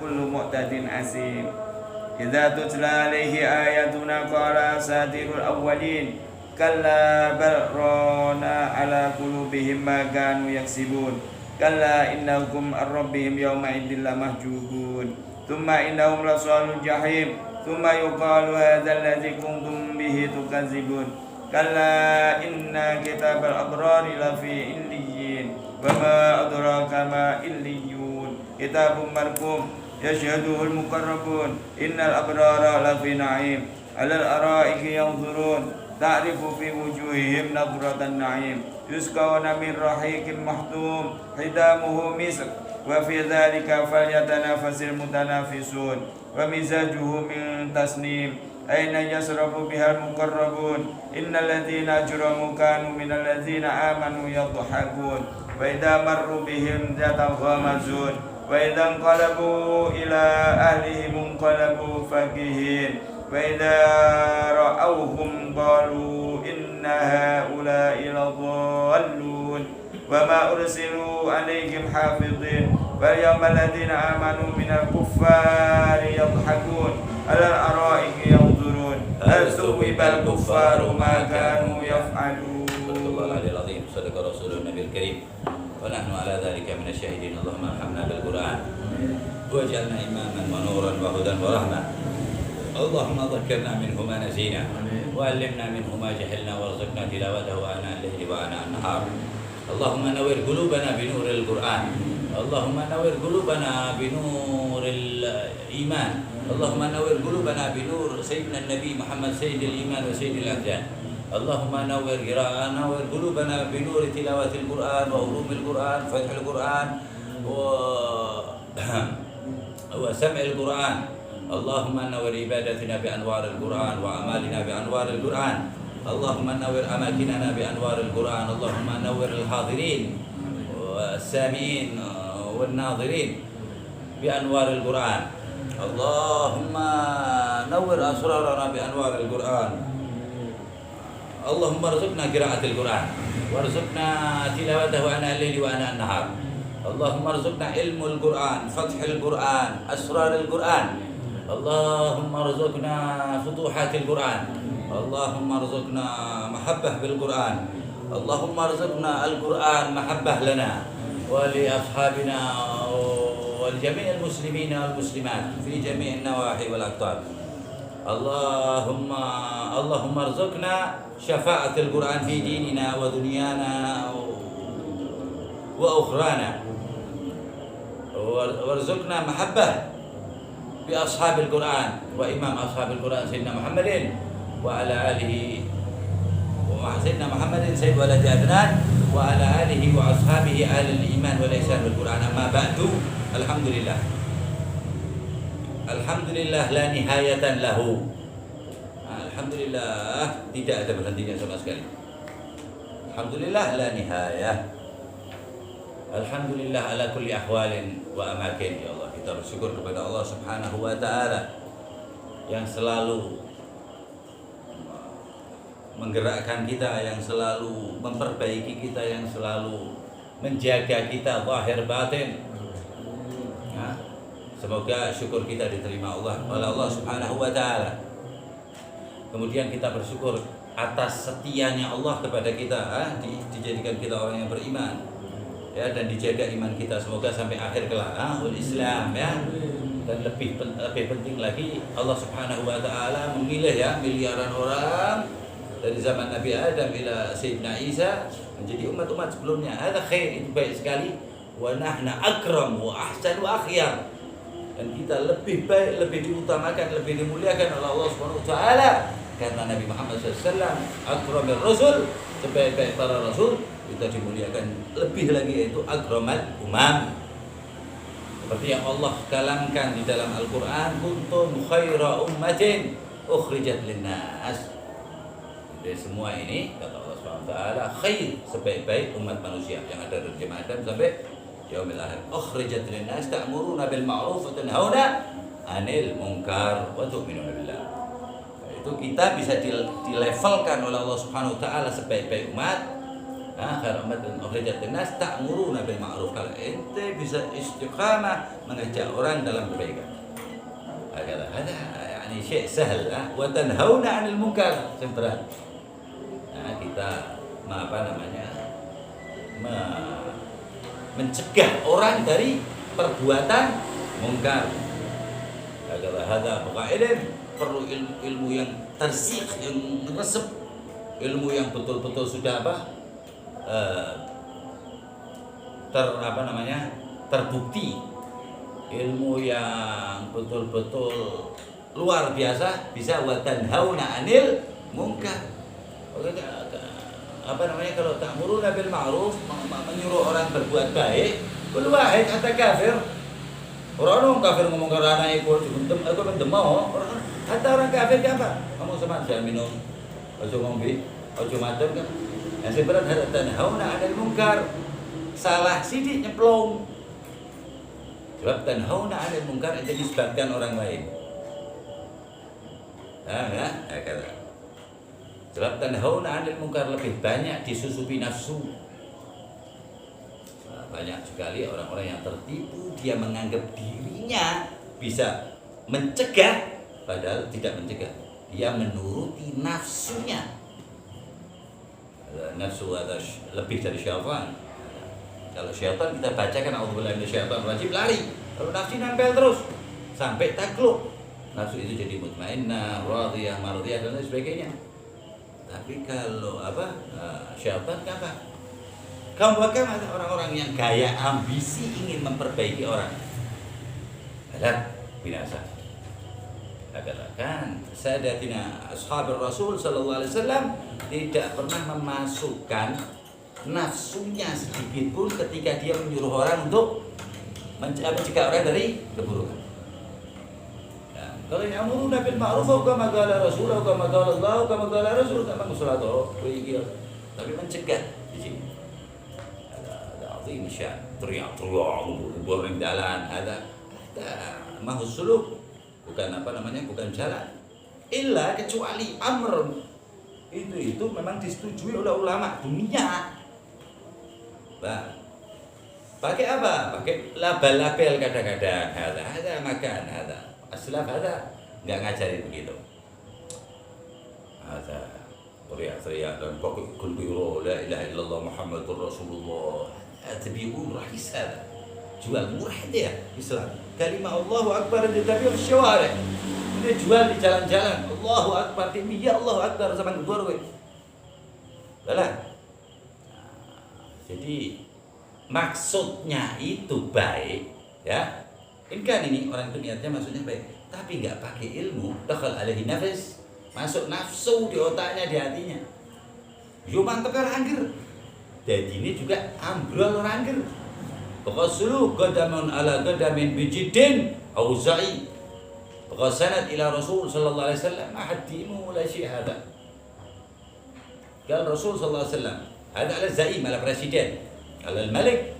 كل معتد أثيم إذا تتلى عليه آياتنا قال أساطير الأولين كلا بل ران على قلوبهم ما كانوا يكسبون كلا إنهم عن ربهم يومئذ لمحجوبون ثم إنهم لصال الجحيم ثم يقال هذا الذي كنتم به تكذبون كلا إن كتاب الأبرار لفي عليين وما أدراك ما عليون كتاب مرقوم يشهده المقربون إن الأبرار لفي نعيم على الأرائك ينظرون تعرف في وجوههم نظرة النعيم يسقون من رحيق محتوم ختامه مسك وفي ذلك فليتنافس المتنافسون ومزاجه من تسنيم أين يشرب بها المقربون إن الذين أجرموا كانوا من الذين آمنوا يضحكون وإذا مروا بهم يتغامزون وإذا انقلبوا إلى أهلهم انقلبوا فكهين وإذا رأوهم قالوا إن هؤلاء لضالون وما أرسلوا عليهم حافظين فاليوم الذين آمنوا من الكفار يضحكون على الأرائك ينظرون هل ثوب الكفار ما كانوا يفعلون. صدق الله العلي العظيم صدق رسول النبي الكريم ونحن على ذلك من الشاهدين اللهم ارحمنا بالقرآن واجعلنا إماما ونورا وهدى ورحمة اللهم ذكرنا منه ما نسينا وعلمنا منه ما جهلنا وارزقنا تلاوته آناء الليل وآناء النهار اللهم نور قلوبنا بنور القرآن اللهم نور قلوبنا بنور الإيمان اللهم نور قلوبنا بنور سيدنا النبي محمد سيد الإيمان وسيد الأديان اللهم نور قلوبنا بنور تلاوة القرآن وعلوم القرآن فتح القرآن وسمع القرآن اللهم نور عبادتنا بأنوار القرآن وأعمالنا بأنوار القرآن اللهم نور أماكننا بأنوار القرآن اللهم نور الحاضرين والسامعين والناظرين بأنوار القرآن اللهم نور أسرارنا بأنوار القرآن اللهم ارزقنا قراءة القرآن وارزقنا تلاوته آناء الليل وآناء النهار اللهم ارزقنا علم القرآن فتح القرآن أسرار القرآن اللهم ارزقنا فتوحات القرآن اللهم ارزقنا محبة بالقرآن اللهم ارزقنا القرآن محبة لنا ولأصحابنا ولجميع المسلمين والمسلمات في جميع النواحي والأقطار اللهم ارزقنا شفاعة القرآن في ديننا ودنيانا وأخرانا وارزقنا محبة بأصحاب القرآن وإمام أصحاب القرآن سيدنا محمد وعلى آله وسيدنا محمد سيد ولد عدنان وعلى آله وأصحابه أهل الإيمان والإحسان بالقرآن أما بعد الحمد لله لا نهاية له alhamdulillah tidak ada berhentinya sama sekali alhamdulillah la nihayah alhamdulillah ala kulli ahwalin wa amakin ya Allah kita bersyukur kepada Allah subhanahu wa ta'ala yang selalu menggerakkan kita, yang selalu memperbaiki kita, yang selalu menjaga kita zahir batin. Nah, semoga syukur kita diterima oleh Allah Subhanahu wa taala. Kemudian kita bersyukur atas setianya Allah kepada kita, dijadikan kita orang yang beriman. Ya, dan dijaga iman kita semoga sampai akhir kelak. Islam ya. Dan lebih penting lagi Allah Subhanahu wa taala memilih ya miliaran orang dari zaman Nabi Adam ila Sayyidina Isa menjadi umat-umat sebelumnya. Ada khair, itu baik sekali. Wa nahna akram wa ahsan wa akhyar. Dan kita lebih baik, lebih diutamakan, lebih dimuliakan oleh Allah Subhanahu wa taala karena Nabi Muhammad SAW akramir rasul, sebaik-baik para rasul, kita dimuliakan lebih lagi yaitu akramal umam. Seperti yang Allah kalamkan di dalam Al-Qur'an, kuntum khaira ummatin ukhrijat linnas. Dari semua ini kata Allah SWT khair, sebaik-baik umat manusia yang ada dari zaman Adam sampai yaumil akhir. Ukhrijat linnas ta'muruna bil ma'ruf wa tanhauna 'anil munkar wa tu'minuna billah. Itu kita bisa dilevelkan oleh Allah Subhanahu wa taala sebaik-baik umat Khairu ummatin ukhrijat linnas ta'muruna bil ma'ruf. Kalau ente bisa istiqamah mengajak orang dalam kebaikan. Ada yani syai' sahal wa tanhauna 'anil munkar berat. Kita mencegah orang dari perbuatan mungkar. Ada ilmu, perlu ilmu yang tersikh, yang resep, ilmu yang betul-betul sudah terbukti, ilmu yang betul-betul luar biasa, bisa wa tanhauna 'anil munkar. Kalau ta'muruna bil ma'ruf, menyuruh orang berbuat baik, kullu wahid hatta kafir. Orang kafir ngomong ke anak ikut aku mendemo. Hatta orang kafir apa? Kamu sama jangan minum, ojo ngombe, ojo madem kan. Yang seberat hatta tanhauna 'anil munkar. Salah sidik nyemplung. Sebab tanhauna 'anil munkar itu disebabkan orang lain. Kata. Sebab tanhauna 'anil munkar lebih banyak disusupi nafsu. Banyak sekali orang-orang yang tertipu, dia menganggap dirinya bisa mencegah, padahal tidak mencegah. Dia menuruti nafsunya. Nafsu ada lebih dari syaitan. Kalau syaitan kita bacakan a'udzubillahi minasyaitonir rajim, lari. Kalau nafsu nempel terus sampai takluk. Nafsu itu jadi mutmainnah, radhiyah, mardhiyah dan lain sebagainya. Tapi kalau syaitan apa? Kamu bahkan ada orang-orang yang gaya ambisi ingin memperbaiki orang. Adalah binasa. Katakan Sayyidatina Ashabul Rasul sallallahu alaihi wasallam tidak pernah memasukkan nafsunya sedikit pun ketika dia menyuruh orang untuk mencegah orang dari keburukan. Kalau yang amruna bil ma'ruf kama qala Rasul, kama qala Allah, kama qala Rasul, kama sallallahu alaihi wasallam. Tapi mencegah di sini. Insya teriak-teriak goreng jalan ada mahus suluk bukan bukan jalan illa kecuali amr itu memang disetujui oleh ulama dunia. Pakai apa? Pakai label-label kadang-kadang ada makan ada aslaf ada nggak ngajarin begitu. Ada teriak-teriak dan pakai kulbiro la ilaha illallah Muhammadur Rasulullah. Tabi'un rahis ada. Jual murah dia Islam. Kalimah Allahu Akbar di tabi'un syawari. Ini jual di jalan-jalan. Allahu Akbar timi ya Allahu Akbar zaman gor we. Jadi maksudnya itu baik ya. Ini orang itu niatnya maksudnya baik, tapi enggak pakai ilmu, dakhal alaihi nafs, masuk nafsu di otaknya, di hatinya. Yo mantep rangger. Jadi ini juga ambrol rangger. Qasulu qadamun ala qadamin bijidin auza'i. Qasanat ila Rasul sallallahu alaihi wasallam ahdimu la syai' hada. Qal Rasul sallallahu alaihi wasallam, hada ala zaim, ala presiden, ala al-malik.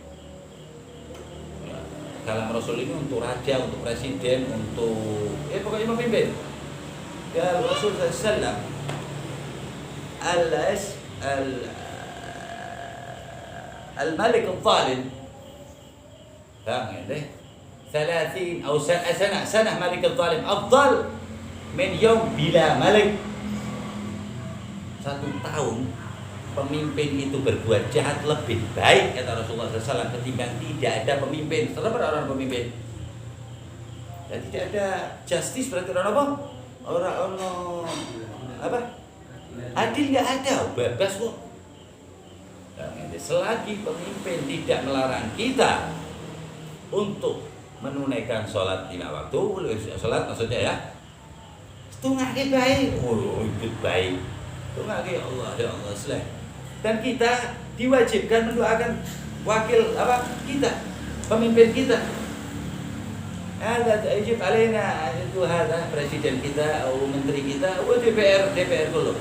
Kalam Rasul ini untuk raja, untuk presiden, untuk pokoknya pemimpin. Qal Rasul sallallahu alaihi wasallam الملك الظالم فاهم يعني 30 أو سنة ملك الظالم أفضل من يوم بلا ملك. 1 tahun pemimpin itu berbuat jahat lebih baik kata Rasulullah SAW ketimbang tidak ada pemimpin. Kenapa orang pemimpin? Dan tidak ada justice berarti orang apa? Orang apa? Adil nggak ada, bebas kok. Selagi pemimpin tidak melarang kita untuk menunaikan sholat 5 waktu, sholat maksudnya ya, tungake baik, ikut baik, tungake Allah ya Allah selesai. Dan kita diwajibkan mendoakan wakil kita, pemimpin kita. Ada wajib alena itu ada presiden kita atau menteri kita, atau DPR dulu.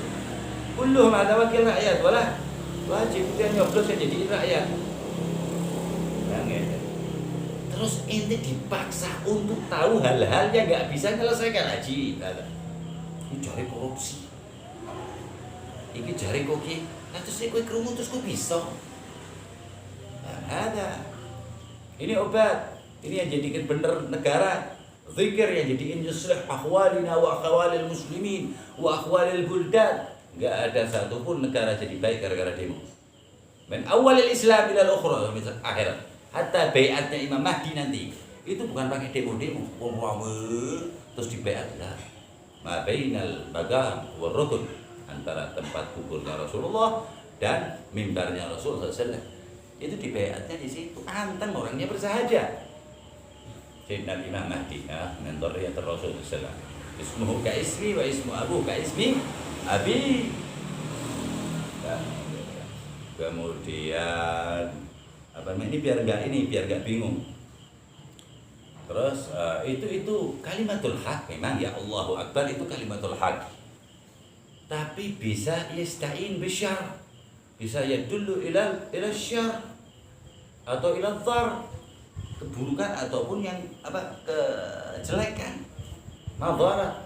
Kulluhum ada wakil rakyat, wala wajib dia nyoblosnya jadi rakyat. Terus ente dipaksa untuk tahu hal-hal yang nggak bisa menyelesaikan haji. Ini jari korupsi. Ini jari koki Nah terus kowe krungu terus kowe bisa. Nah, ada. Ini obat. Ini yang jadikan bener negara. Zikir yang jadikan yuslih ahwalina wa ahwalil muslimin wa ahwalil buldan. Enggak ada satupun negara jadi baik gara-gara demo. Min awalil Islam ila al-ukhra misal akhirat. Hatta bai'atnya Imam Mahdi nanti itu bukan pakai demo-demo, terus dibaiat lah. Ma bainal bagam wal rukun, antara tempat kuburnya Rasulullah dan mimbarnya Rasulullah SAW. Itu dibaiatnya di situ. Anteng orangnya bersahaja. Sayyidina Imam Mahdi, min dzurriyyatir Rasul sallallahu alaihi wasallam. Ismuhu ka ismi wa ismu abu ka ismi abi. Kemudian apa namanya ini biar enggak bingung. Terus itu kalimatul haq memang ya Allahu Akbar itu kalimatul haq. Tapi bisa yasta'in bisyarr. Bisa yadullu ila syarr atau ila dhar, keburukan ataupun yang kejelekan, madharat.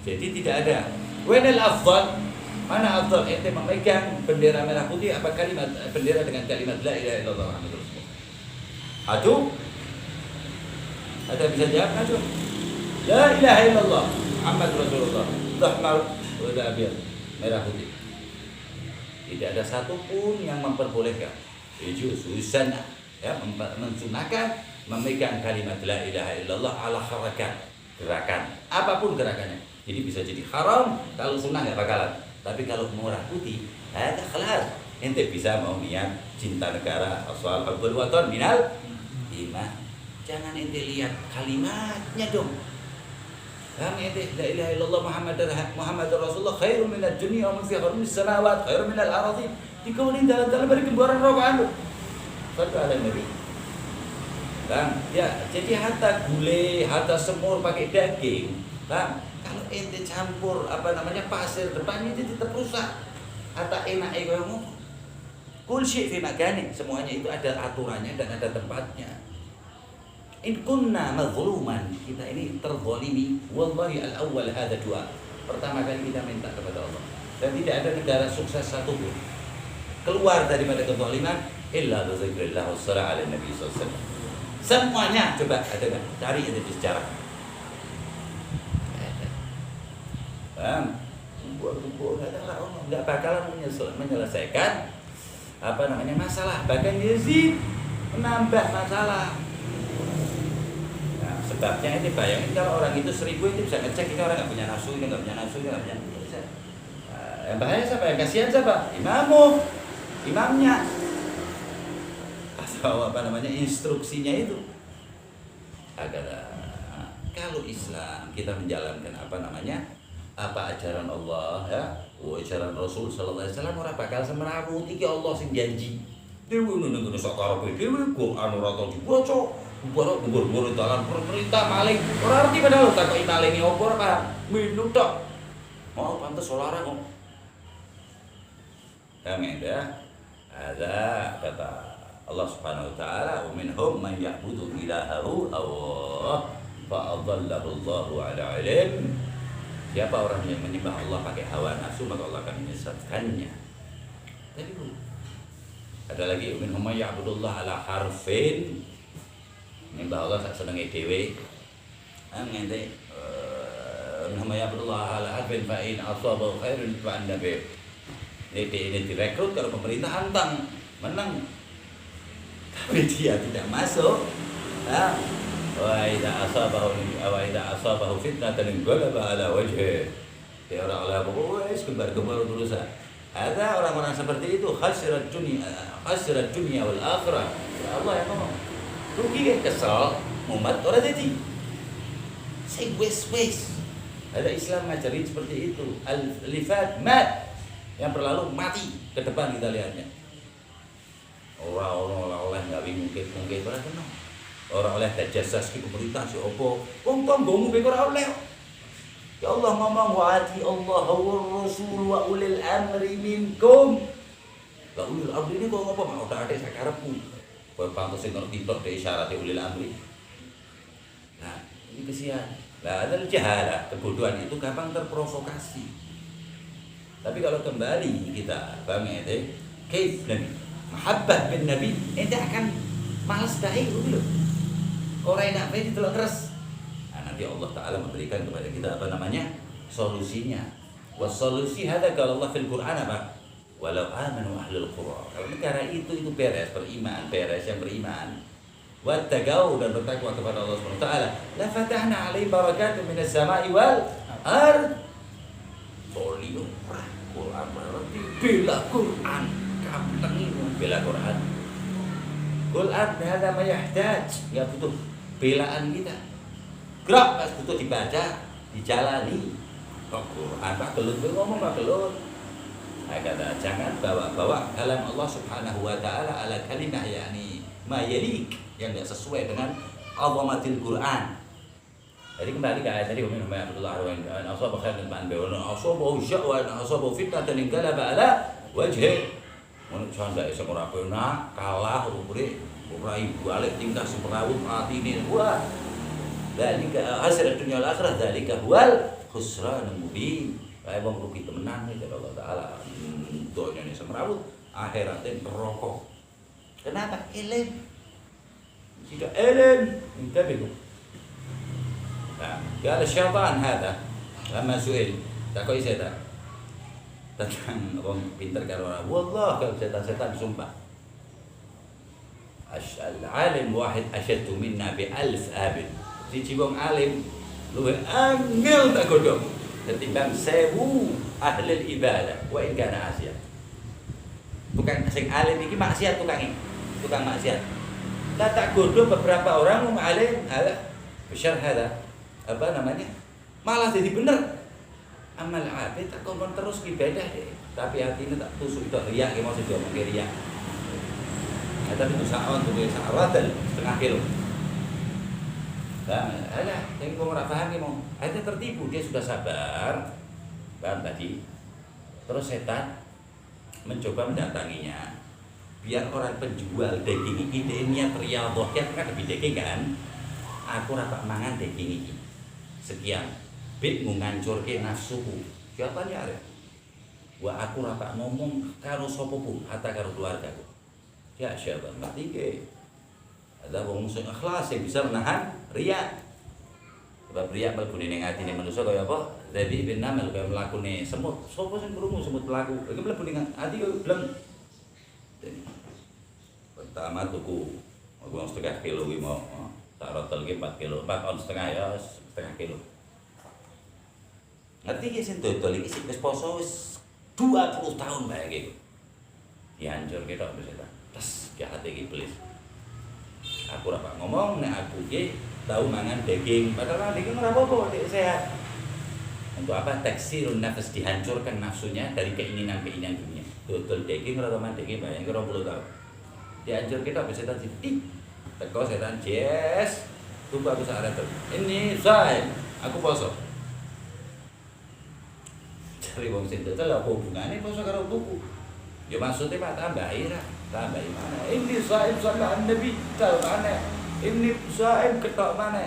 Jadi tidak ada. Wenal afdal, mana afdal? Ente memegang bendera merah putih apa bendera dengan kalimat la ilaha illallah Muhammadur Rasulullah? Aduh. Ada bisa jawab aduh. La ilaha illallah Muhammadur Rasulullah. Ahmar wa abyad, merah putih. Tidak ada satupun yang memperbolehkan. Itu susah ya mensunahkan memegang kalimat la ilaha illallah ala harakat, gerakan apapun gerakannya. Jadi bisa jadi haram kalau sunnah nggak bakalan. Tapi kalau merah putih, ada kelas. Ente bisa mau niat cinta negara, asal hubbul watan minal iman. Jangan ente lihat kalimatnya dong. Kami ente la ilaha illallah Muhammadur Rasulullah khairun minad dunya wa ma fiha min samawat khairun minal ardi. Dikaulin dalam beri gembaran rokokan. Sallu ala nabi. Bang, ya jadi hatta gulai, hatta semur pakai daging. Bang, kalau ente campur pasir depannya itu tetap rusak. Hatta enak kamu. Kul syai' fi makani, semuanya itu ada aturannya dan ada tempatnya. In kunna mazluman, kita ini terzalimi. Wallahi al-awwal hadza du'a. Pertama kali kita minta kepada Allah. Dan tidak ada negara sukses satupun keluar daripada kezaliman illa bi dzikrillah wassalatu ala nabi sallallahu alaihi wasallam. Semuanya coba ada enggak? Cari itu di sejarah. Kumpul-kumpul enggak bakalan menyelesaikan masalah. Bahkan Yazid menambah masalah. Nah, sebabnya ini bayangin kalau orang itu 1000 itu bisa ngecek ini orang nggak punya nafsu, ini nggak punya nafsu, ini nggak punya nafsu. Yang bahaya siapa? Yang kasihan siapa? Imamnya. Atau instruksinya itu. Agar kalau Islam kita menjalankan apa ajaran Allah ya, ajaran Rasul sallallahu alaihi wasallam ora bakal semrawut iki Allah sing janji. Dewe ngono sok karepe dhewe Quran ora tau dibaca. Boro-boro dalan perintah maling. Ora arti padahal takoki malinge opo ora minum tok. Mau pantes olara kok. Ya. Ada kata Allah Subhanahu wa taala, "Wa minhum man ya'budu ilahahu Allah fa adallahu Allahu 'ala 'ilm." Siapa orang yang menyembah Allah pakai hawa nafsu, maka Allah akan menyesatkannya. Tadi ada lagi minhum man ya'budullah 'ala harfin. Menyembah Allah sak senenge dhewe. Ngene minhum man ya'budullah 'ala harfin fa in asaba khairun fa annabi. Ini direkrut kalau pemerintah hantang menang, tapi dia tidak masuk. Wa idza asabahu fitnatan qalaba ala wajhi. Ya orang wis gembar-gembar urusan. Ada orang-orang seperti itu khasirat dunia wal akhirah. Ya Allah yang ngomong. Rugi kan kesel, mumet ora jadi. Say wis. Ada Islam ngajarin seperti itu. Al-lifat mat. Yang berlalu mati ke depan kita lihatnya. Orang oleh nggak mungkin pada kenal. Orang oleh tajasas ke pemerintah si opo. Wong tanggomu kowe ora oleh. Ya Allah ngomong wa ati Allah wa rasul wa ulil amri minkum. Lah ulil amri ini kok ngopo mau tak ada sakarepku. Kowe pantes sing ngerti tok de isyarat ulil amri. Nah, Ini kesian. Lah ada jahalah, kebodohan itu gampang terprovokasi. Tapi kalau kembali kita bang itu, kaif Nabi, mahabbah bin Nabi, ente akan malas baik dulu. Orang nak baik itu keras. Nah, nanti Allah Taala memberikan kepada kita apa namanya solusinya. Wassolusi hada kalau Allah fil Quran apa? Walau amanu ahlul qura. Kalau negara itu beres beriman, beres yang beriman. Wattaqau dan bertakwa kepada Allah Subhanahu wa taala. La fatahna 'alaihim barakatun minas sama'i wal ard. Boleh Quran berarti bela Quran. Kamu tengi bela Quran. Quran hada ma yahtaj. Ya butuh belaan kita. Gerak pas butuh dibaca, dijalani. Kok Quran Pak Gelut ngomong Pak Gelut. Nah, kata jangan bawa-bawa kalam Allah Subhanahu wa taala ala kalimah yakni ma yalik yang tidak sesuai dengan azamatil Quran. Jadi kembali ke ayat tadi wa minhum ya'budullah wa in asaba khairan ma'an wa asaba syaq wa asaba fitnatan inqalaba ala wajhi. Mun canda iso ora pernah kalah umure ora ibu balik tingkah seperawut atine wah. Dalika hasrat dunya al akhirah dalika huwal khusranul mubin. Kayak wong rugi temenan iki Allah taala. Donya ini semerawut akhiratnya neraka. Kenapa? Ilm. Tidak ilm, انتبهوا. Nah, قال الشيطان هذا لما سئل takoi setan tentang orang pintar karo orang. Wallah kalau setan-setan sumpah. Al-alim wahid asyaddu minna bi alf abid. Siji wong alim luwih angel tak godhong ketimbang 1000 ahli ibadah wa in kana asya. Bukan sing alim iki maksiat tukang maksiat. Lah tak godhong beberapa orang alim ala bisyar hada apa namanya? Malah jadi bener. Amal abid tak kon terus ibadah deh. Tapi hatinya tak tusuk itu riya ki mau diomong ke riya. Ya, tapi itu sa'on tuh sa'awatan setengah kilo. Nah, ada yang mau paham mau. Akhirnya tertipu, dia sudah sabar. Kan tadi. Terus setan mencoba mendatanginya. Biar orang penjual daging ini niat riyadhah kan lebih daging kan. Aku ora tak mangan daging iki. Sekian. Bik ngancurke nafsuku. Siapa ya? Wa aku ora tak ngomong karo sapa pun, hatta karo keluargaku. Ya siapa? Mati ke. Ada wong sing ikhlas yang bisa menahan riya. Sebab riya mlebu ning atine manusa kaya apa? Jadi bin namel kaya mlakune semut. Sopo sing krungu semut mlaku? Iki mlebu ning ati kaya bleng. Pertama tuku wong setengah kilo kuwi mau tak rotelke 4 kilo, 4 on setengah ya setengah kilo. Ngerti ki sing dodol iki sing wis poso wis 20 tahun bae iki. Dihancurke tok wis ta. Terus jahat iki iblis. Aku ora ngomong nek aku iki tau mangan daging, padahal daging ora apa-apa, sehat. Untuk apa? Taksirun nafs, dihancurkan nafsunya dari keinginan-keinginan dunia. Dodol daging ora teman daging bayang 20 tahun. Dihancur kita bisa setan sithik. Teko setan, "Yes, tunggu aku sak arep. Ini saya, aku poso." Cari wong sing dodol apa hubungane poso karo tuku? Ya maksudnya Pak tambahi ra, tambahi mana? Ini saib sallallahu Nabi tal mana? Ini saib ketok mana?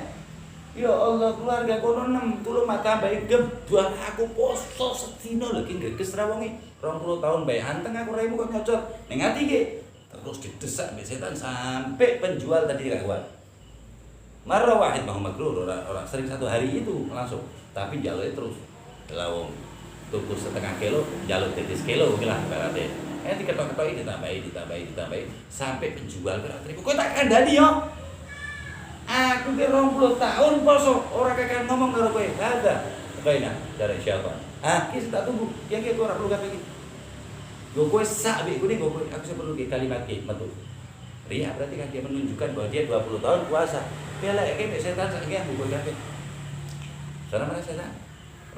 Ya Allah keluarga kono 6 tulung mak tambahi gebah aku poso sedina lho ki greges ra wonge 20 tahun bae anteng aku raimu kok nyocot ning ati ki terus didesak mbek setan sampai penjual tadi gak kuat. Marah wahid Bang Magrur orang sering satu hari itu langsung tapi jalurnya terus lawong tuku setengah kilo jalur tetes kilo bilang berarti diketok-ketok ditambahi sampai penjual berarti kok tak kandhani yo aku ki 20 tahun poso ora kakek ngomong karo kowe ada kaina dari siapa ki tak tunggu yang ki ora perlu kabeh iki yo kowe sak mbek kuwi kowe aku perlu ki kalimat ki metu riya berarti kan dia menunjukkan bahwa dia 20 tahun puasa beleke mek setan sak ki mbok kabeh sana mana setan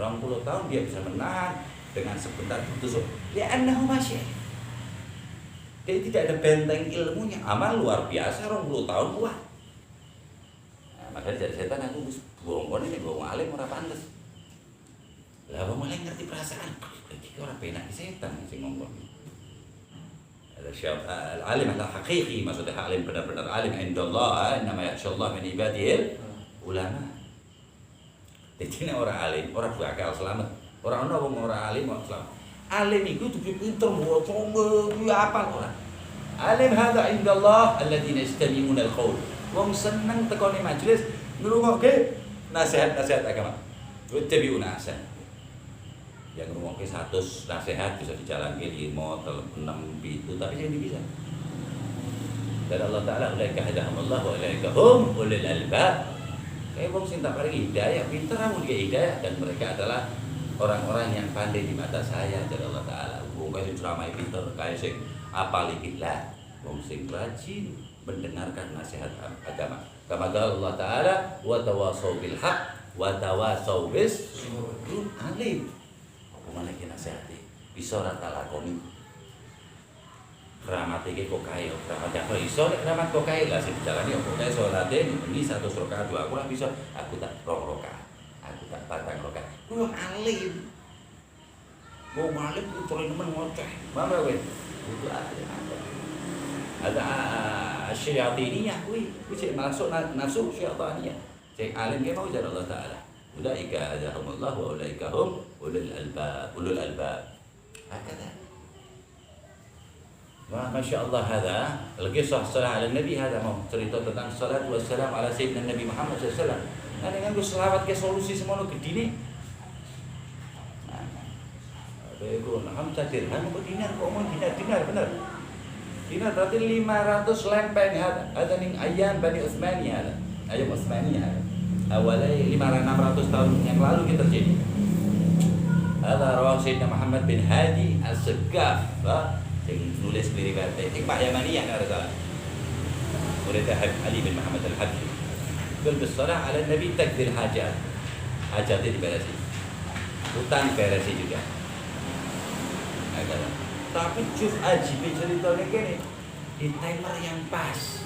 20 tahun dia bisa menahan dengan sebentar tusuk ya annahu masya dia tidak ada benteng ilmunya amal luar biasa 20 tahun kuat. Makanya dari setan aku bohong ini bohong alim ora pantes. Lah wong alim ngerti perasaan. Iki ora penak setan sing ngomong. Ada syab alim al haqiqi maksudnya alim benar-benar alim indallah nama ya'shallah min ibadil ulama. Jadi nek ora alim, ora bakal selamat. Ora ana wong ora alim kok selamat. Alim iku kudu pinter waca kuwi apal ora. Alim hadza indallah alladziina yastami'una al-qaul. Wong seneng tekone majelis ngrungokke nasihat-nasihat agama. Wattabi'una ahsan. Yang ngrungokke 100 nasihat bisa dijalanke 5, 6, 7 tapi sing bisa. Dan Allah Ta'ala ulaika hadahumullah wa ulaika hum ulul albab. Kayak wong sing tak paringi hidayah, pinter amun ge hidayah dan mereka adalah orang-orang yang pandai di mata saya dari Allah Ta'ala. Wong kaya sing ceramah pinter, kaya sing apal iki lah, wong sing rajin mendengarkan nasihat agama. Kama qala Allah Ta'ala wa tawasau bil haq wa tawasau bis alim. Pemane ki nasihati bisa ora tak lakoni. Keramat iki kok kae, keramat apa iso nek keramat kok kae lah sing dijalani kok kae salate ini 100 rakaat 2 aku lah bisa, aku tak 2 rakaat. Aku tak 4 rakaat. Ku alim. Wong alim ku paling nemen ngoceh. Mama kowe. Itu ada syaitaniyah kuwi sing masuk nafsu syaitaniyah. Sing alim ki mau jar Allah Taala. Ulaika adahumullah wa ulaika hum ulul albab. Hakada. Wah, Masya Allah hadha Al-Qisah salat ala Nabi hadha mau cerita tentang salat wassalam ala Sayyidina Nabi Muhammad SAW. Nah dengan gue selawat ke solusi semono gede nih. Bego, hamsa dirham apa dinar kok mau dinar bener. Dinar berarti 500 lempeng ada ning ayam Bani Utsmani ada. Ayam Utsmani ada. Awalnya 600 tahun yang lalu kita terjadi. Ada rawang Sayyidina Muhammad bin Hadi As-Segaf, yang nulis riwayat Pak Yamaniyah ada salah. Murid Ali bin Muhammad Al-Habsyi. Qul bis-shalah 'ala Nabi takdir hajat. Hajatnya diberesi. Utang beresi juga. Agak. Tapi juz ajib ceritanya kene di timer yang pas.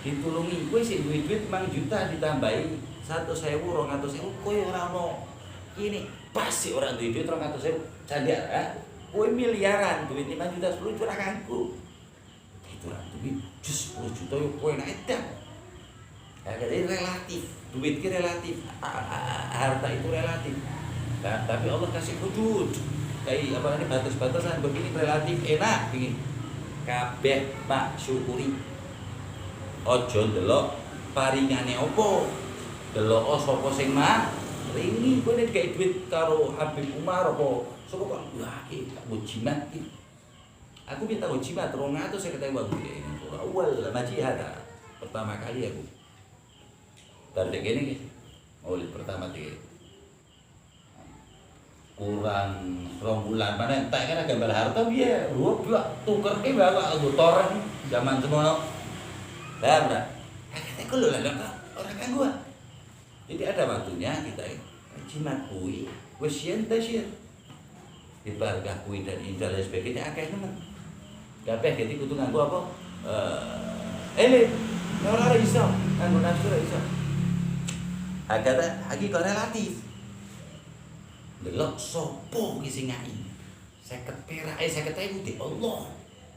Ditulungi kowe sik duit-duit 5 juta ditambahi 100.000 200.000 kowe ora ono kene pas sih orang duit 200.000 candar kowe miliaran duit 5 juta 10 juta kangku itu lah duit jus 10 juta yo kowe nek edan jadi relatif duit ki relatif harta itu relatif nah, tapi Allah kasih hudud kayak apa ini batas-batasan begini relatif enak begini kabeh pak syukuri ojo ndelok paringane opo delok sapa sing mah ringi kowe nek gawe duit karo Habib Umar apa sapa kok wah iki tak jimat iki aku minta jimat 200 saya kata uang ini awal maji ada pertama kali aku dari gini oleh pertama dia kurang 2 bulan mana entek kan gambar harta piye ruwet tukerke bapak aku torrent zaman semono lah ora kata lho lah ora kanggo jadi ada waktunya kita jimat kuwi wis yen tasyir dibarkah kuwi dan indah dan sebagainya akeh nemen kabeh dadi kudu nganggo apa elit ora iso nganggo nafsu ora iso agak hakikat relatif delok sapa ki sing ngai 50 perak 50.000 di Allah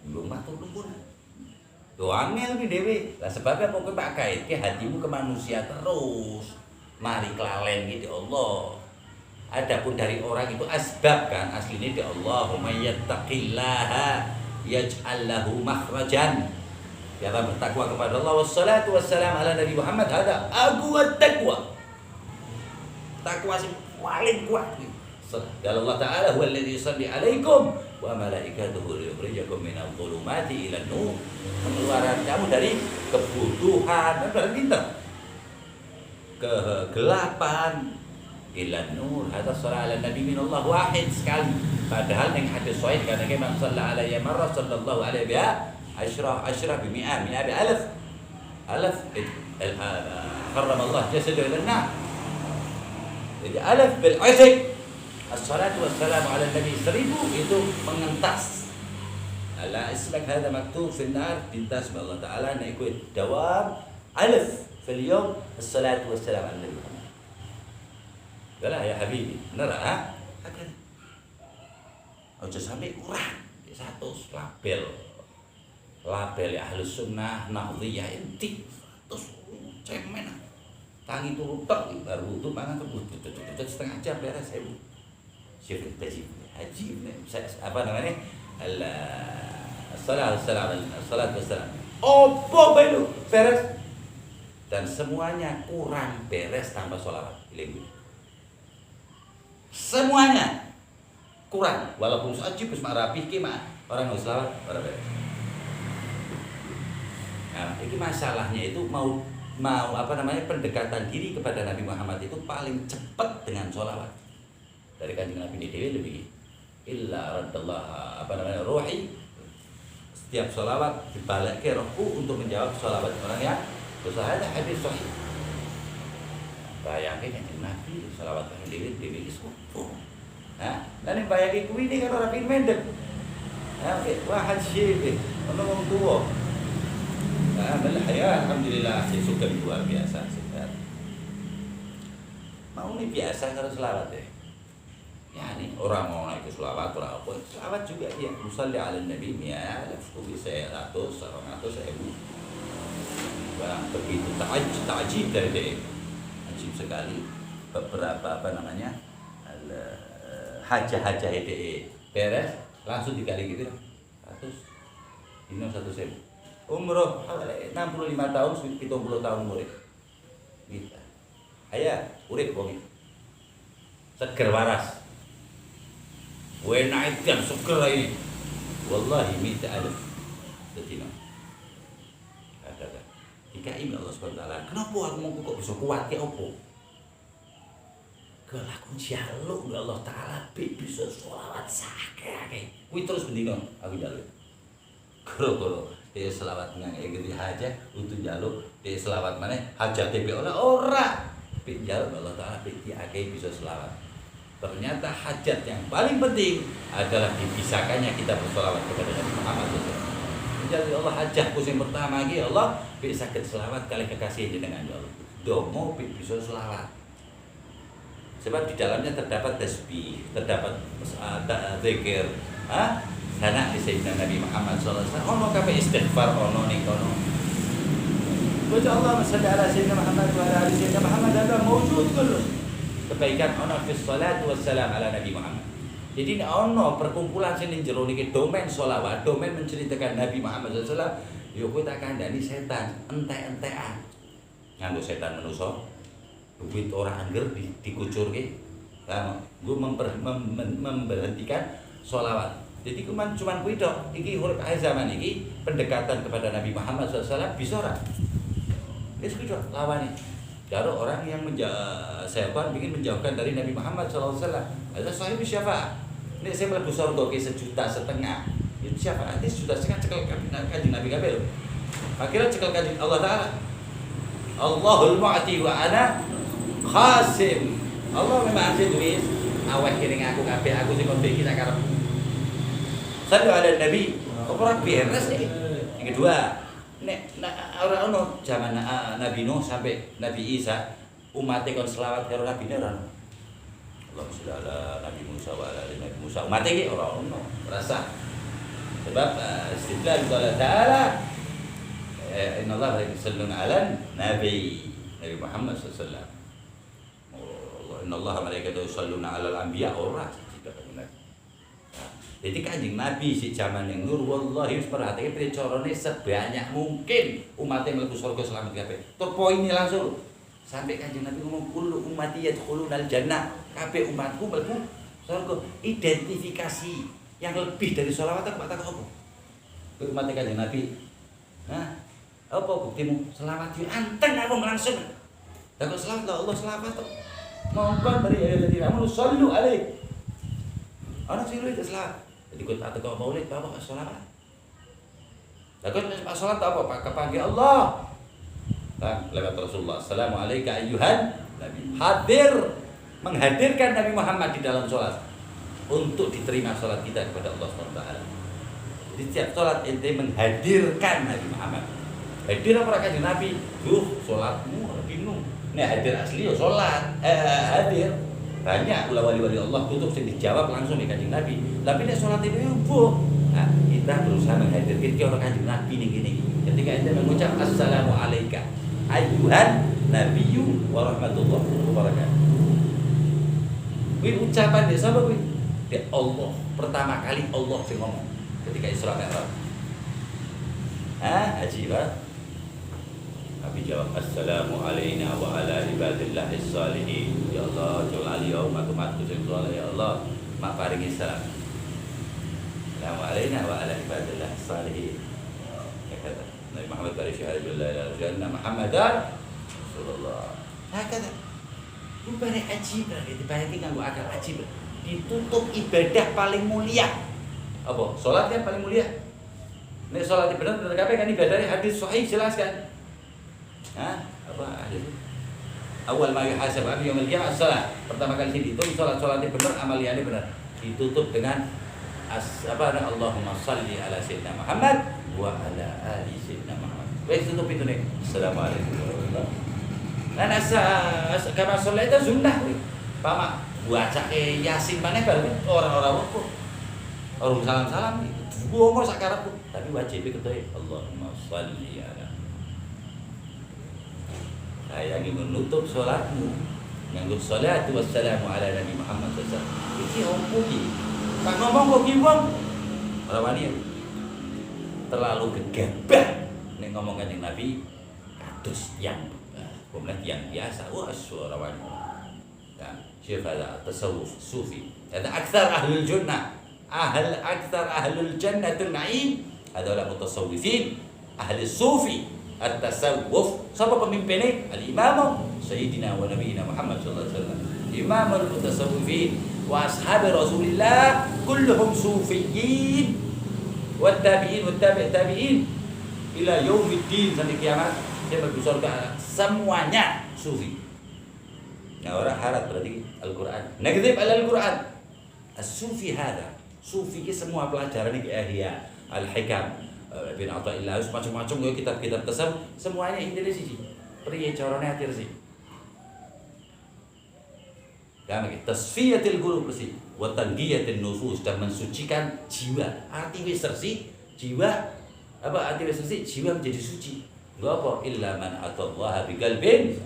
belum matur nuwun doangel ki dhewe lah sebabnya apa kowe pak kaitke hatimu ke manusia terus mari kelalen di Allah. Adapun dari orang itu asbab kan aslinya di Allahumma yattaqillaha yaj'al lahu makhrajan. Ya bertakwa kepada Allah wassalatu wassalam ala Nabi Muhammad hada aqwa taqwa. Takwa sing paling kuat. Ya Allah Ta'ala huwa alladhi yusalli 'alaikum wa malaikatuhu liyukhrijakum minal dhulumati ilan nur. Mengeluarkan kamu dari kebutuhan dan pintar kegelapan ilan nur hadza shalla ala nabi minallah wahid sekali padahal yang hadis sahih karena Imam sallallahu alaihi marrah sallallahu alaihi biha asyrah bi mi'ah bi alaf haram Allah jasadu ila nar jadi alaf bil asik as-salatu wassalamu ala nabi 1000 itu mengentas ala ismak hadha maktub fi an-nar dintas Allah taala na ikut dawam alaf fil yawm as-salatu wassalamu ala nabi Gala ya habibi, bener akan ojo sampai kurang 100 label ya Ahlus Sunnah Nahdhiyah inti terus cemen tangi turu tok baru wudu mangan setengah jam beres saya. Syukur tajib. Haji apa namanya? Salat wassalam. Opo belu beres dan semuanya kurang beres tanpa sholawat. Semuanya kurang walaupun saja wis rapi ki orang nggak sholawat ora beres. Nah, ini masalahnya itu mau apa namanya pendekatan diri kepada Nabi Muhammad itu paling cepat dengan sholawat. Dari kanjeng Nabi ini dewi lebih illa radallah apa namanya ruhi setiap sholawat dibalik ke rohku untuk menjawab sholawat orang yang berusaha ada hadis sahih. Bayangin kanjeng Nabi sholawat kanjeng dewi itu. Nah, yang bayangin kuwi ini kan orang pin mendem. Wah haji ono wong tuwa. Alhamdulillah suka luar biasa sehat. Mau ini biasa harus selawat deh. Ya nih orang mau naik selawat orang apa? Selawat juga dia. Musalli ala nabi ya, lebih 100, 100 ribu. Barang begitu tajib dari dia. Tajib sekali. Beberapa apa namanya hajah-hajah dia beres langsung dikali gitu. 100 ini 100 ribu. Umroh 65 tahun, 70 tahun murid. Kita. Ayah, urip wong iki. Seger waras. Enak dan seger ini. Wallahi 100,000 detina. Kata-kata. Dikai Allah Subhanahu wa taala. Kenapa aku mau kok bisa kuat ke opo? Kalau aku njaluk Allah taala bisa sholawat sakake. Kuwi terus bendino aku njaluk. Koro-koro dia selawat nang iki haja untuk jaluk dia selawat mana hajat TP ora pik jaluk Allah taala pik diake bisa selawat. Ternyata hajat yang paling penting adalah dipisahkannya kita berselawat kepada Nabi Muhammad SAW. Jadi Allah hajatku yang pertama lagi Allah pik saged selawat kali kekasih jenengan ya Allah. Domo pik bisa selawat. Sebab di dalamnya terdapat tasbih, terdapat zikir, karena di Sayyidina Nabi Muhammad SAW ono kabeh istighfar ono ning kono. Baca Allah salli ala Sayyidina Muhammad wa ala ali Sayyidina Muhammad ada maujud kullu. Kebaikan ono fi sholatu wassalam ala Nabi Muhammad. Jadi ono perkumpulan sing jero niki domain sholawat, domain menceritakan Nabi Muhammad SAW. Yo kowe tak kandhani setan entek-entekan. Nganggo setan manusa. Duit orang angger dikucurke. Lah nggo memberhentikan sholawat. Jadi cuman kuwi tok. Iki urip akhir zaman iki pendekatan kepada Nabi Muhammad SAW bisa ora? Wis kuwi tok lawane. Karo orang yang setan ingin menjauhkan dari Nabi Muhammad SAW. Ada sahib syafaat. Nek saya mlebu surga ke 1,5 juta. Itu syafaat 1,5 juta cekel kanjeng Nabi kabeh lho. Akhirnya cekel kanjeng Allah taala. Allahul mu'ti wa ana khasim. Allah memang asih duit. Awak kiring aku kabeh aku sing ngombe iki tak karepku. Sallu ala Nabi, orang beres nih. Yang kedua, orang zaman Nabi Nuh sampai Nabi Isa, umatnya kon selawat karo Nabi Nuh. Allahumma sholli ala Nabi Musa wa ala ali Nabi Musa. Umatnya ki orang rasa. Sebab istidlal Allah Taala, Inna Allah yusalluna ala Nabi Muhammad sallallahu alaihi wasallam. Inna Allah malaikatahu yusalluna ala al-anbiya ora. Jadi kanjeng Nabi si zaman yang nur wallahi wis perhatike carane sebanyak mungkin umatnya mlebu surga selamat kabeh. Tur poinnya langsung sampai kanjeng Nabi ngomong kullu ummati yadkhulunal jannah. Kabeh umatku mlebu surga. Identifikasi yang lebih dari sholawat tak apa? Kowe umat kanjeng Nabi. Hah? Apa buktimu? Selawat yo anteng aku langsung. Lah kok selawat Allah selawat tok. Mongkon bari alladzina amanu shollu alaihi. Ana sing luwih selawat. Jadi kau tak tahu maulid apa sholawat. Lakukan pas sholat apa? Pak kepanggil Allah. Kan lewat Rasulullah. Assalamualaikum ayyuhan Nabi. Hadir menghadirkan Nabi Muhammad di dalam sholat untuk diterima sholat kita kepada Allah SWT. Jadi setiap sholat ente menghadirkan Nabi Muhammad. Hadir apa kanjeng Nabi? Sholatmu bingung. Nih hadir asli ya sholat. Hadir. Banyak wali-wali Allah kutub yang dijawab langsung di kanjeng Nabi. Tapi nek salat itu bu, nah, kita berusaha menghadirkan orang kanjeng Nabi ini gini. Ketika ente mengucap assalamu alayka ayyuhan nabiyyu wa rahmatullahi wa barakatuh. Kuwi ucapan dia sapa kuwi? Dia Allah. Pertama kali Allah sing ngomong ketika Isra Mi'raj. Haji Pak. Nabi jawab, assalamu alayna wa ala ibadillahis salihin. Ya Allah, jolali umat-umatku sing saleh ya Allah, mak paringi salam. Assalamu alayna wa ala ibadillahis salihin. Ya kata Nabi Muhammad bari syahadu la ilaha illallah Muhammadar Rasulullah. Hakata. Rupane ajib lah, dibayangke nganggo akal ajib. Ditutup ibadah paling mulia. Apa? Salat kan paling mulia. Nek salat bener kabeh kan ibadahnya hadis sahih jelas kan. Apa hadis? Awal ma yuhasab abi yaumil qiyamah as-salat. Pertama kali dihitung salatnya bener, amaliyane bener. Ditutup dengan Allahumma shalli ala sayyidina Muhammad wa ala ali sayyidina Muhammad. Wis tutup itu nih. Assalamualaikum warahmatullahi wabarakatuh. Lan asa kama sholaita sunnah kuwi. Pama bacake Yasin maneh bar ora-ora apa. Orang salam-salam iki. Wong sak karepku, tapi wajib ketemu Allahumma shalli ala. Saya ingin menutup sholatmu nganggo salatu wassalamu ala Nabi Muhammad sallallahu alaihi wasallam. Iki opo iki? Tak ngomong kok ki wong. Ora wani. Terlalu gegabah nek ngomong Kanjeng Nabi kados yang kemudian yang biasa. Wah, suara wani. Dan syekh ada tasawuf sufi. Ada aktsar ahlul jannah. Aktsar ahlul jannah an-na'im adalah mutasawwifin, ahli sufi. At-tasawuf, siapa pemimpinnya? Al-Imam Sayyidina wa Nabiyina Muhammad sallallahu alaihi wasallam. Imamul mutasawwifin wa ashabi Rasulillah kulluhum sufiyyin wa tabi'in wa tabi'in ila yaumiddin sampai kiamat sampai ke surga semuanya sufi. Nah, orang harap berarti Al-Qur'an. Negatif Al-Qur'an. As-sufi hada. Sufi ki semua pelajaran ini Ihya, Al-Hikam, Ibn Athaillah, macam-macam yo kitab-kitab tasawuf semuanya intinya siji. Priye carane ati resi. Kan tasfiyatul qulub resi wa tanqiyatin nufus dan mensucikan jiwa. Arti wis resi, jiwa apa arti wis resi? Jiwa menjadi suci. Lha apa illa man atallaha biqalbin.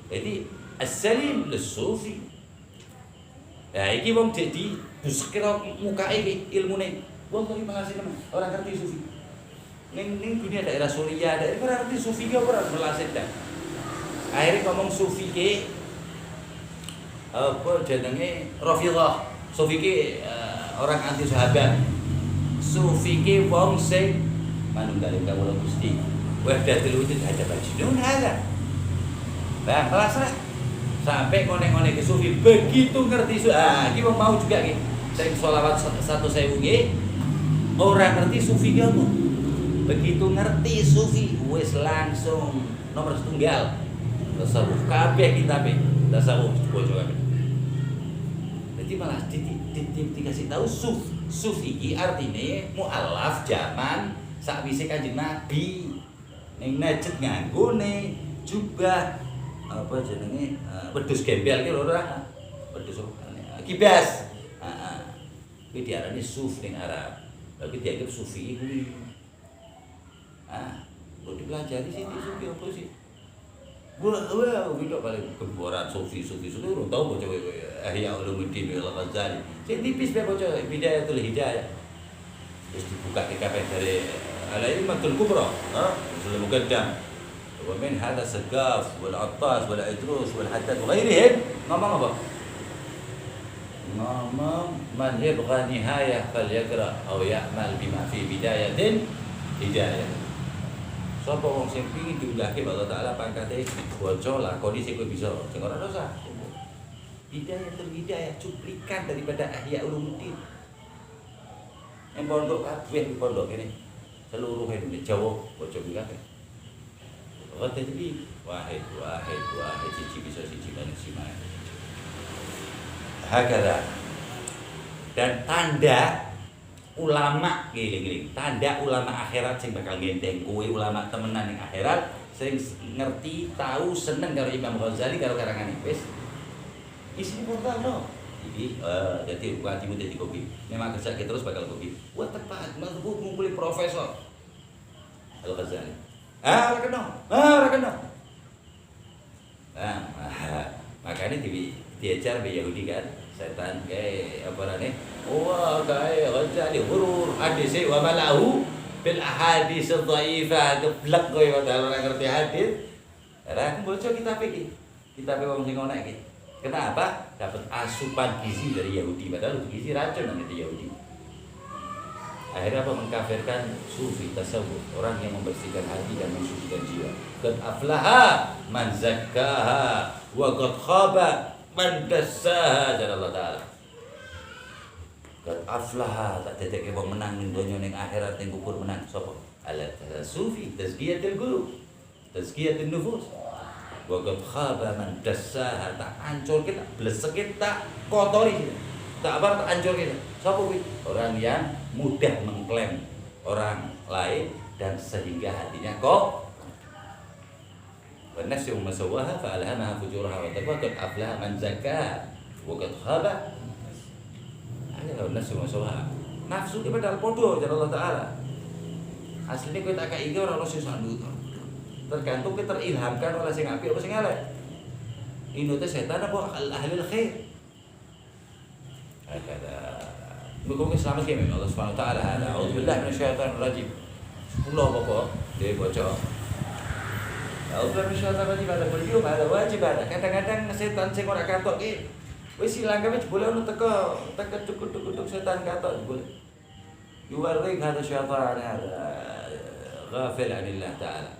Jadi as-salim lis-sufi. Ya iki wong jadi sekira mukae iki ilmune. Wong kok mengasih teman, orang ngerti sufi. Ning dunia daerah Suriah, daerah ora ngerti sufi ki ora melasit dah. Akhirnya ngomong sufi ki apa jenenge Rafidhah. Sufi ki orang anti sahabat. Sufi ki wong sing manunggaling kawula Gusti. Wahdatul wujud ada majnun ada. Bah, kelas sampai ngone-ngone ke sufi begitu ngerti iki wong mau juga ki. Sing sholawat 1.000 nggih. Orang ngerti sufi ki apa? Begitu ngerti sufi wis langsung nomor setunggal tasawuf kabeh kitabe tasawuf bojo kabeh. Jadi malah dikasih tahu sufi ki artine mualaf zaman sakwise Kanjeng Nabi ning Najd nganggone jubah apa jenenge wedhus gembel ki lho ora wedhus kibas. Kuwi diarani suf ning Arab. Tapi dianggap sufi kuwi. Kok dipelajari sih sufi apa sih? Gua video paling gemboran sufi ora tau baca Ihya Ulumuddin Al-Ghazali. Sing tipis bae baca Bidayatul Hidayah. Terus dibuka kabeh dari Al-Ilmatul Kubra, Usul Muqaddam. Wa min hadha Sagaf wal Attas wal Idrus wal Haddad wa ghairihim. Ngomong apa? Ngomong man yabgha nihayah falyaqra aw ya'mal bima fi bidayatin hidayah. Sapa wong sing pengin diulahke Allah Taala pangkate waca lakoni sing kowe bisa sing ora dosa. Bidayatul hidayah cuplikan daripada Ihya Ulumuddin. Yang pondok kabeh pondok ini seluruh Indonesia Jawa waca kabeh. Wate iki wahid siji bisa siji kan simane. Hakada. Dan tanda ulama giling-giling, tanda ulama akhirat sing bakal ngendeng kowe ulama temenan ning akhirat sing ngerti, tahu, seneng karo Imam Ghazali karo karangane wis. Isine portal no. Iki dadi wajibu dadi kopi. Memang kerja terus bakal kopi. Wah tepat, mazbut ngumpuli profesor Al-Ghazali. ora kena. Nah, makanya diajar be Yahudi kan, setan kayak apa namanya? Wah, kayak jadi hurur hadis wa malahu bil ahadits dhaifah geblek kowe padahal ora ngerti hadis. Ora aku baca kitab iki. Kitab wong sing ngono iki. Kenapa? Dapat asupan gizi dari Yahudi padahal gizi racun namanya Yahudi. Akhirnya apa? Mengkafirkan sufi tasawuf, orang yang membersihkan hati dan mensucikan jiwa. Qad aflaha man zakkaha wa qad khaba man dassaha, jalla Allah taala. Qad aflaha, tak dedeke wong menang ning donya ning akhirat ning kubur menang sapa? Ala sufi tazkiyatul qulub, tazkiyatul nufus. Wa qad khaba man dassaha, tak hancur kita, blesek kita, kotori. Tak apa, tak hancur kita. Sapa kuwi? Orang yang mudah mengklaim orang lain dan sehingga hatinya kok wanafsi masawaha fa alhamaha fujuraha wa taqwa qad aflaha man zakkaha wa qad khaba ana nafsi masawaha. Nafsu ki padahal padha karo Allah taala. Asline kowe tak kaiki ora ono sing sandut. Tergantung kita terilhamkan oleh sing apik apa sing elek. Inute setan apa ahlul khair. Hakada. Muga-muga selamat ya Allah Subhanahu wa taala. A'udzubillahi minasyaitonir rajim. 10 apa? Dia baca. A'udzubillahi minasyaitonir rajim. Ada beliau ada wajib ada. Kadang-kadang setan sing ora katok ki wis ilang kabeh jebule ono teko cukup setan katok jebule. Yuwarrik hada syaitan hada. Ghafil anillah taala.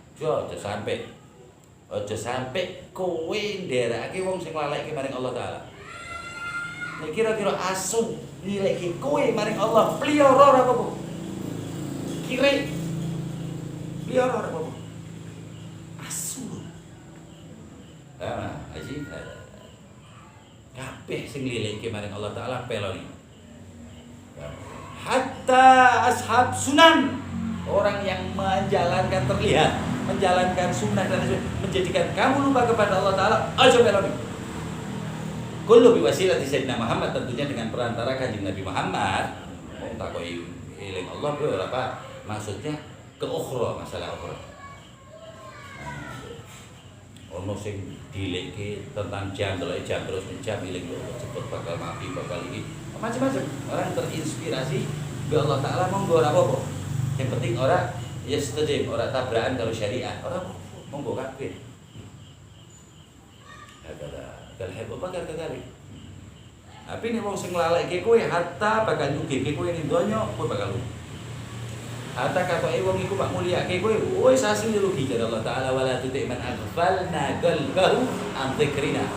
Aja sampai kowe nderekake wong sing laleke maring Allah taala. Nek kira-kira asu nileki kowe maring Allah, pelihara ora apa-apa. Kire pelihara ora apa-apa. Asu. Ajib. Kabeh sing nileki maring Allah taala peloni. Hatta ashab sunan, orang yang menjalankan terlihat, menjalankan sunnah dan menjadikan kamu lupa kepada Allah taala, aja peloni. Kullu bi wasilati Sayyidina Muhammad, tentunya dengan perantara Kanjeng Nabi Muhammad. Wong takoki eling Allah kuwi ora apa? Maksudnya ke ukhra, masalah ukhra. Ono sing dileke tentang jam, delok jam terus jam eling Allah cepet bakal mati bakal iki. Macam-macam. Orang terinspirasi bi Allah taala monggo ora apa-apa. Yang penting ora yastadib, ora tabrakan kalau syariat. Ora monggo kabeh. Kalau heboh bakal kekali. Tapi nih wong sing nglaleke kowe hatta bakal nyugihke kowe ning donya, kowe bakal rugi. Hatta katoke wong iku mak mulyake kowe, wis asli rugi karo Allah taala wala tuti man aghfalna qalbahu an dzikrina.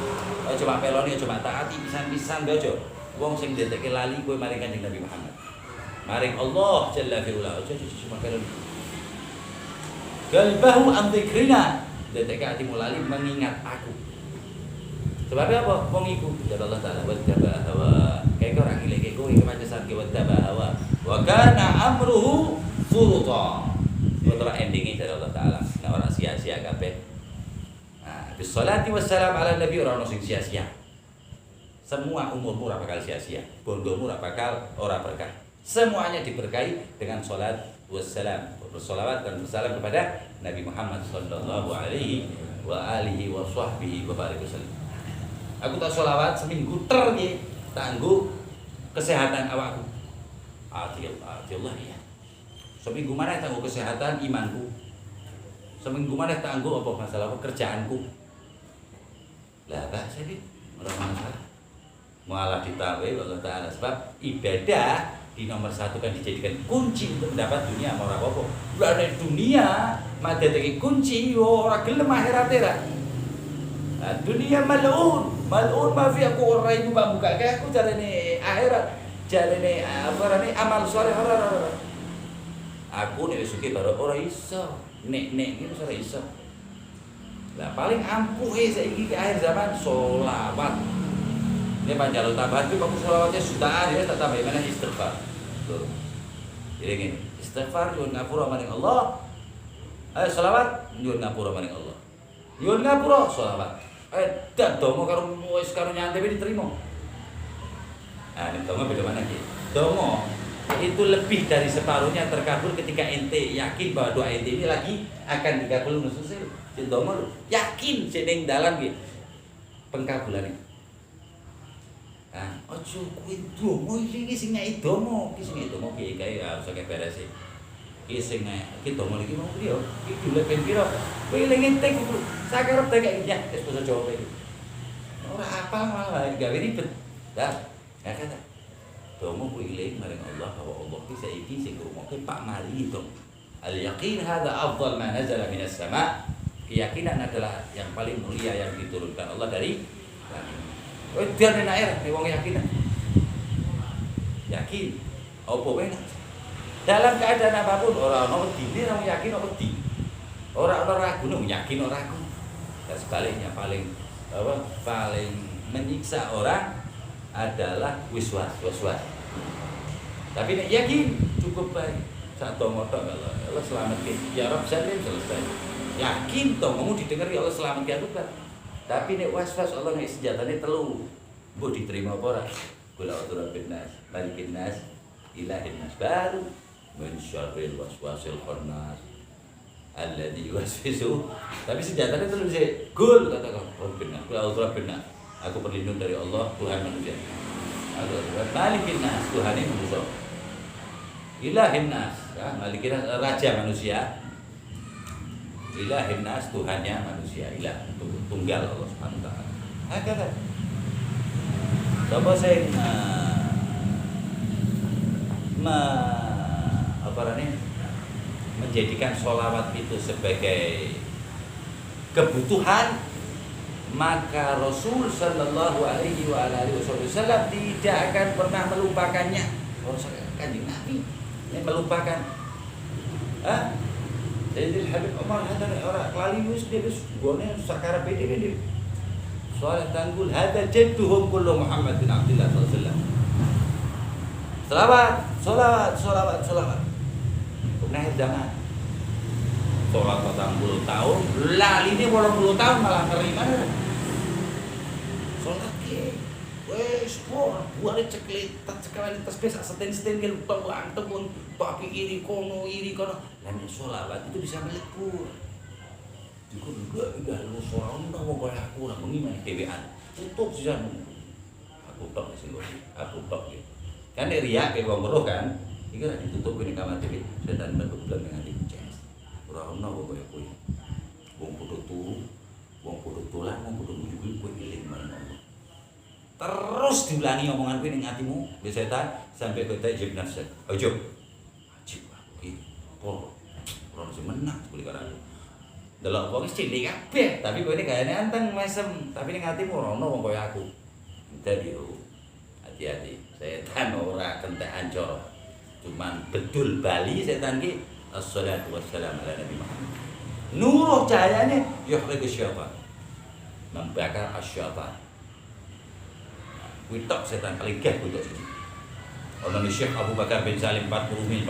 Aja mak peloni, aja mak taati pisan-pisan aja. Wong sing detekke lali kowe maring Kanjeng Nabi Muhammad. Maring Allah jalla fi ula, aja mak peloni. Qalbahu an dzikrina, detekke atimu lali mengingat aku. Sebabnya apa? Wong iku kata Allah taala wattaba hawa. Kayak orang ileke kowe kemacesan ke wattaba hawa. Wa kana amruhu furuta. Utawa endinge dari Allah taala. Nah ora sia-sia kabeh. Nah, bissalati wassalam ala nabi ora ono sing sia-sia. Semua umurmu ora bakal sia-sia. Bondomu ora bakal ora berkah. Semuanya diberkahi dengan salat wassalam. Bersolawat dan bersalam kepada Nabi Muhammad sallallahu alaihi wa alihi wa sahbihi wa barik wasallam. Aku tak sholawat seminggu tergi tangguh kesehatan awakku. Allah ya. Seminggu mana tangguh kesehatan imanku. Seminggu mana tangguh apa masalah pekerjaanku. Lah bahasa ini ora masalah. Mualah ditawe Allah taala sebab ibadah di nomor 1 kan dijadikan kunci untuk mendapat dunia ora apa-apa. Lah nek dunia madhetake kunci ora gelem akhirate ra. Nah, dunia mal'un ma fi aku ora ibu buka kayak aku jarene akhirat, jarene apa rene amal saleh ora. Aku nek wis sugih baru ora iso. Nek iki ora iso. Lah paling ampuhe saiki ke akhir zaman sholawat. Ini panjalo tambahan itu kamu sholawatnya jutaan ya tak tambah mana istighfar. Tuh. Jadi gini, istighfar nyuwun ngapura maring Allah. Sholawat nyuwun ngapura maring Allah. Nyuwun ngapura sholawat. Dak donga karo nyantai diterima. Nah, nek donga beda mana iki? Donga itu lebih dari separuhnya terkabul ketika ente yakin bahwa doa ente ini lagi akan dikabul nusul. Cintomo yakin seneng dalam gitu pengkabulan itu. Ah, ojo kuwi domo iki sing nek domo, iki sing domo piye kae harus akeh beres iki. Iki sing iki domo iki mau piye? Iki dulek ben pira? Kowe eling ente iku. Sakarep tak iki ya wis basa Jawa iki. Ora apal malah gawe ribet. Dah, ya kata. Domo kuwi eling marang Allah bahwa Allah ki saiki sing ngrumokke Pak Mali itu. Al yaqin hadza afdal ma nazala minas sama'. Keyakinan adalah yang paling mulia yang diturunkan Allah dari langit. Oh, dia nek air, nek wong yakin. Yakin. Apa wae dalam keadaan apapun ora ono wedine ora yakin ora wedi. Ora ono ragune yakin ora ragu. Dan sebaliknya paling menyiksa orang adalah waswas. Tapi nek yakin cukup baik. Satu motor Allah selamatkan. Ya Rabb salim selesai. Yakin toh kamu didengar ya Allah selamatkan aku kan. Tapi nek waswas Allah nek senjatane telu. Mbok diterima apa ora? Kula rabbin nas, malikin nas, ilahin nas baru min syarril waswasil khannas alladzi yuwaswisu. Tapi senjatane telu sih. Gul katakan rabbin nas, kula rabbin nas. Aku berlindung dari Allah Tuhan manusia. Aku malikin nas, Tuhan manusia. Ilahin nas, ya, malikin nas raja manusia. Ilahin nas Tuhannya manusia, ilah tunggal Allah Subhanahu wa taala. Hakata. Coba saya menjadikan sholawat itu sebagai kebutuhan, maka Rasul Sallallahu Alaihi Wasallam tidak akan pernah melupakannya. Kanjeng Nabi yang melupakan. Sayyidil Habib Umar hadar ora lali wis wis gone sakara pede. Soal tanggul hada jadduhum kullu Muhammad bin Abdullah sallallahu alaihi wasallam. Selawat. Nah, jangan. Salat 40 tahun, lali ini 80 tahun malah terima. Salat ke. Wes buat cekali tasbih seten kan pelang tebun tapi iri kono. Lan sholawat itu bisa melebur. Iku enggak lu soal ndak mau kaya aku ora bengi meh dhewean. Tutup sisan. Aku tok sing aku tok iki. Kan nek riya ke wong weruh kan, iki ora ditutup ning kamar dhewe. Setan mlebu nang ati ces. Ora ono kaya kowe. Wong kudu turu, wong kudu tulan, wong kudu nuju kowe eling marang Allah. Terus diulangi omongan kowe ning atimu, wis setan sampai kowe tak jeb nafsu. Ojo. Wajib aku iki. Ora mesti menang kuwi karo aku. Delok wong cilik kabeh, tapi kowe iki gayane anteng mesem, tapi ning atimu ora ono wong kaya aku. Dadi hati-hati, setan ora kentek ancor. Cuman betul bali setan ki assalatu wassalamu ala Nabi Muhammad. Nur cahayanya yuhriqu syaitan. Membakar asyaitan. Kuitok setan paling gah kuitok siji. Ono Syekh Abu Bakar bin Salim 40 mil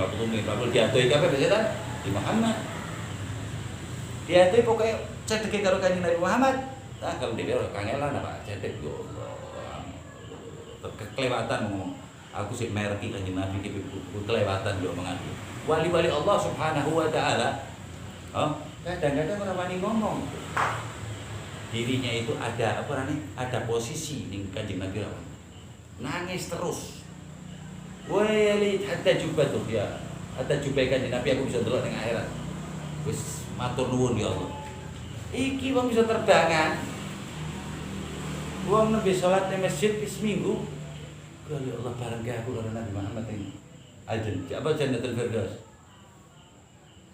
diatoi kabeh setan di Muhammad. Diatoi pokoke cedeke karo Kanjeng Nabi Muhammad. Nah, kalau dhewe kangelan apa cedek yo Allah. Kelewatan ngomong. Aku sik mereki Kanjeng Nabi iki kelewatan yo omongan. Wali-wali Allah Subhanahu wa taala. Kadang-kadang ora wani ngomong. Dirinya itu ada ada posisi ning Kanjeng Nabi. Nangis terus. Wali hatta jubatu ya. Hatta jubai Kanjeng Nabi aku bisa delok ning akhirat. Wis matur nuwun ya Allah. Iki wong bisa terbangan. Wong nembe salat ning masjid seminggu. Ya Allah bareng ke aku karo Nabi Muhammad ini. Ajeng, apa Jannatul Firdaus.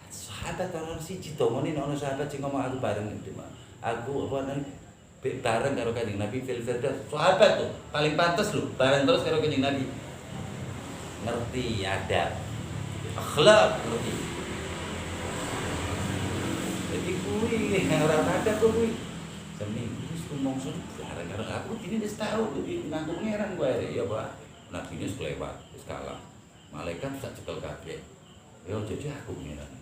Sahabat orang siji domone ono sahabat sing ngomong aku bareng iki, aku bareng karo Kanjeng Nabi fil Firdaus. Sahabat tuh paling pantes lho, bareng terus karo Kanjeng Nabi. Ngerti adab, akhlak ngerti. Jadi kuwi ora ada kuwi. Seminggu wis mongso bareng karo aku dene wis tau ngaku pangeran wae ya Pak. Nabi wis kelewat, wis kalah. Malaikat sak cekel kabeh. Ya jajah aku pangeran.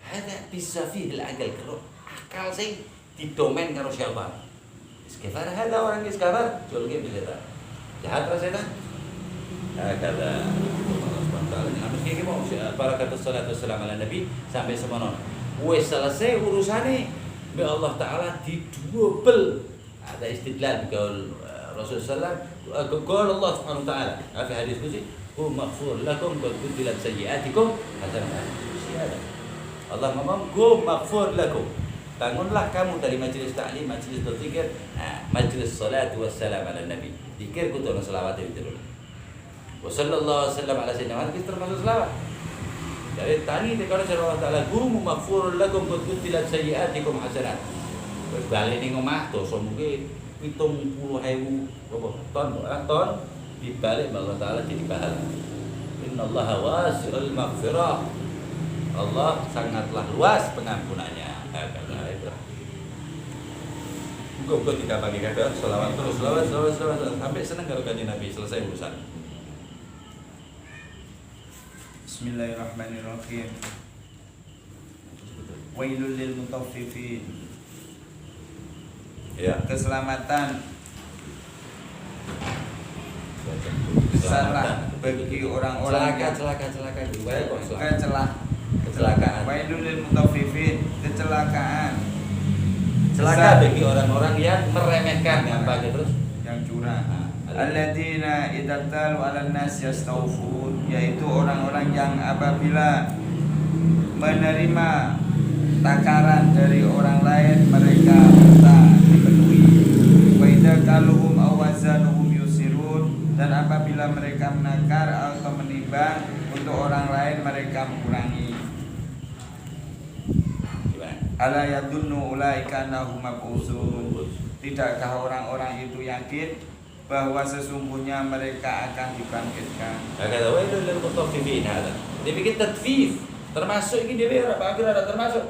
Hada bisa fihil akal sing didomen karo syaitan. Iskifar hada orang iskifar, jual game bisa. Jahat rasanya. Kata taala. Nah, meski iki mau barakatus salatu wassalam ala nabi sampai semono. Wis selesai urusane be Allah taala di double. Ada istidlal biqaul Rasul sallallahu alaihi wasallam qala Allah subhanahu wa taala fi hadis qudsi maghfur lakum wa kudilat sayyi'atikum hasanat. Allah ngomong maghfur lakum. Bangunlah kamu dari majlis ta'lim, majlis berzikir, majlis salat wassalam ala nabi. Zikir kudu ana selawat itu dulu. Wa sallallahu alaihi wasallam ala sayyidina Muhammad termasuk selawat. Dari tani dikala Allah taala maghfur lakum wa kudilat sayyi'atikum hasanat. Wis bali ning omah dosa mungkin 70.000 ton dibalik Allah taala jadi pahala. Innallaha wasi'ul maghfirah. Allah sangatlah luas pengampunannya. Gue tidak pagi kadang selawat terus selawat sampai seneng kalau kanjeng Nabi selesai urusan. Bismillahirrahmanirrahim. Wailul lil mutaffifin. Ya. Keselamatan bagi orang-orang kecelakaan. Wailul lil mutaffifin, kecelakaan. Celaka bagi orang-orang yang meremehkan apa terus yang curang. Alladzina idza talu 'alan nas yastawfun, yaitu orang-orang yang apabila menerima takaran dari orang lain mereka minta dipenuhi. Wa idza kaluhum aw wazanuhum yusirun, dan apabila mereka menakar atau menimbang untuk orang lain mereka mengurangi. Ala yadunnu ulaika annahum mab'utsun. Tidakkah orang-orang itu yakin bahwa sesungguhnya mereka akan dibangkitkan? Kata wailul lil mutaffifin hada. Dia bikin tadfif. Termasuk ini dia berapa akhir ada termasuk.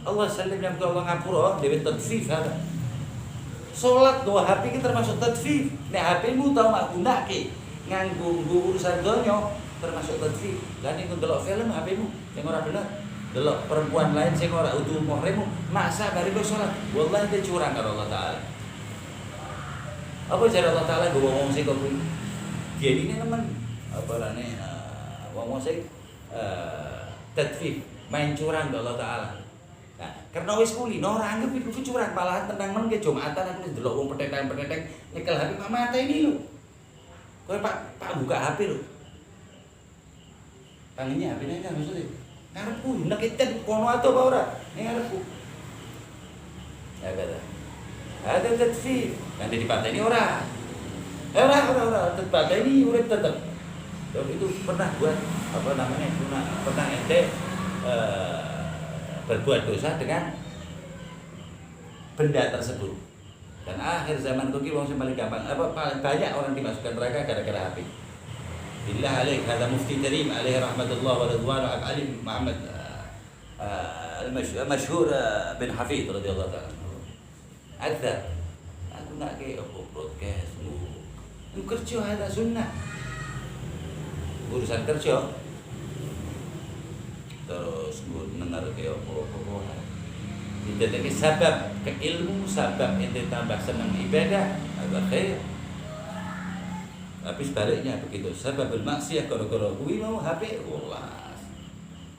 Allah sallim yang Allah ngapura dia bikin tadfif hada. Salat dua HP iki termasuk tadfif. Nek HP-mu tau mak gunake nganggo urusan donya termasuk tadfif. Lah nek ndelok film HP-mu sing ora bener. Delok perempuan lain sing ora utuh muhrimmu maksa bari kok salat. Wallahi dia curang karo Allah taala. Apa cara Allah taala nggo wong sing kok kuwi? Dia ini teman apa lane wong sing tadfif, main curang karo Allah taala. Nah, karena wis kuli ora anggap iku curang, malahan tenang men ke Jumatan aku wis delok wong peteng-peteng nyekel HP Pak mata ini lho. Kowe Pak buka HP lho. Tangannya HP-nya kan maksudnya ngarepku, nek kita kono atau apa ora? Ning ngarepku. Ya kata. Ada tadfif, kan di partai ini ora. Ora, partai ini urip tetep. Itu pernah buat apa namanya? Pernah ente berbuat dosa dengan benda tersebut. Dan akhir zaman kuwi wong sing paling gampang paling banyak orang dimasukkan neraka gara-gara HP. Billah alaik, ada mufti karim alaihi rahmatullah wa ridwan alim Muhammad al-masyhur bin Hafid radhiyallahu ta'ala. Akthar aku nak ke broadcast lu kerja ada sunnah urusan kerja terus gue dengar ke apa tidak ada sebab ke ilmu sebab ente tambah senang ibadah agak khair. Tapi sebaliknya begitu. Sebabul maksiyah gara-gara kuwi mau HP Allah.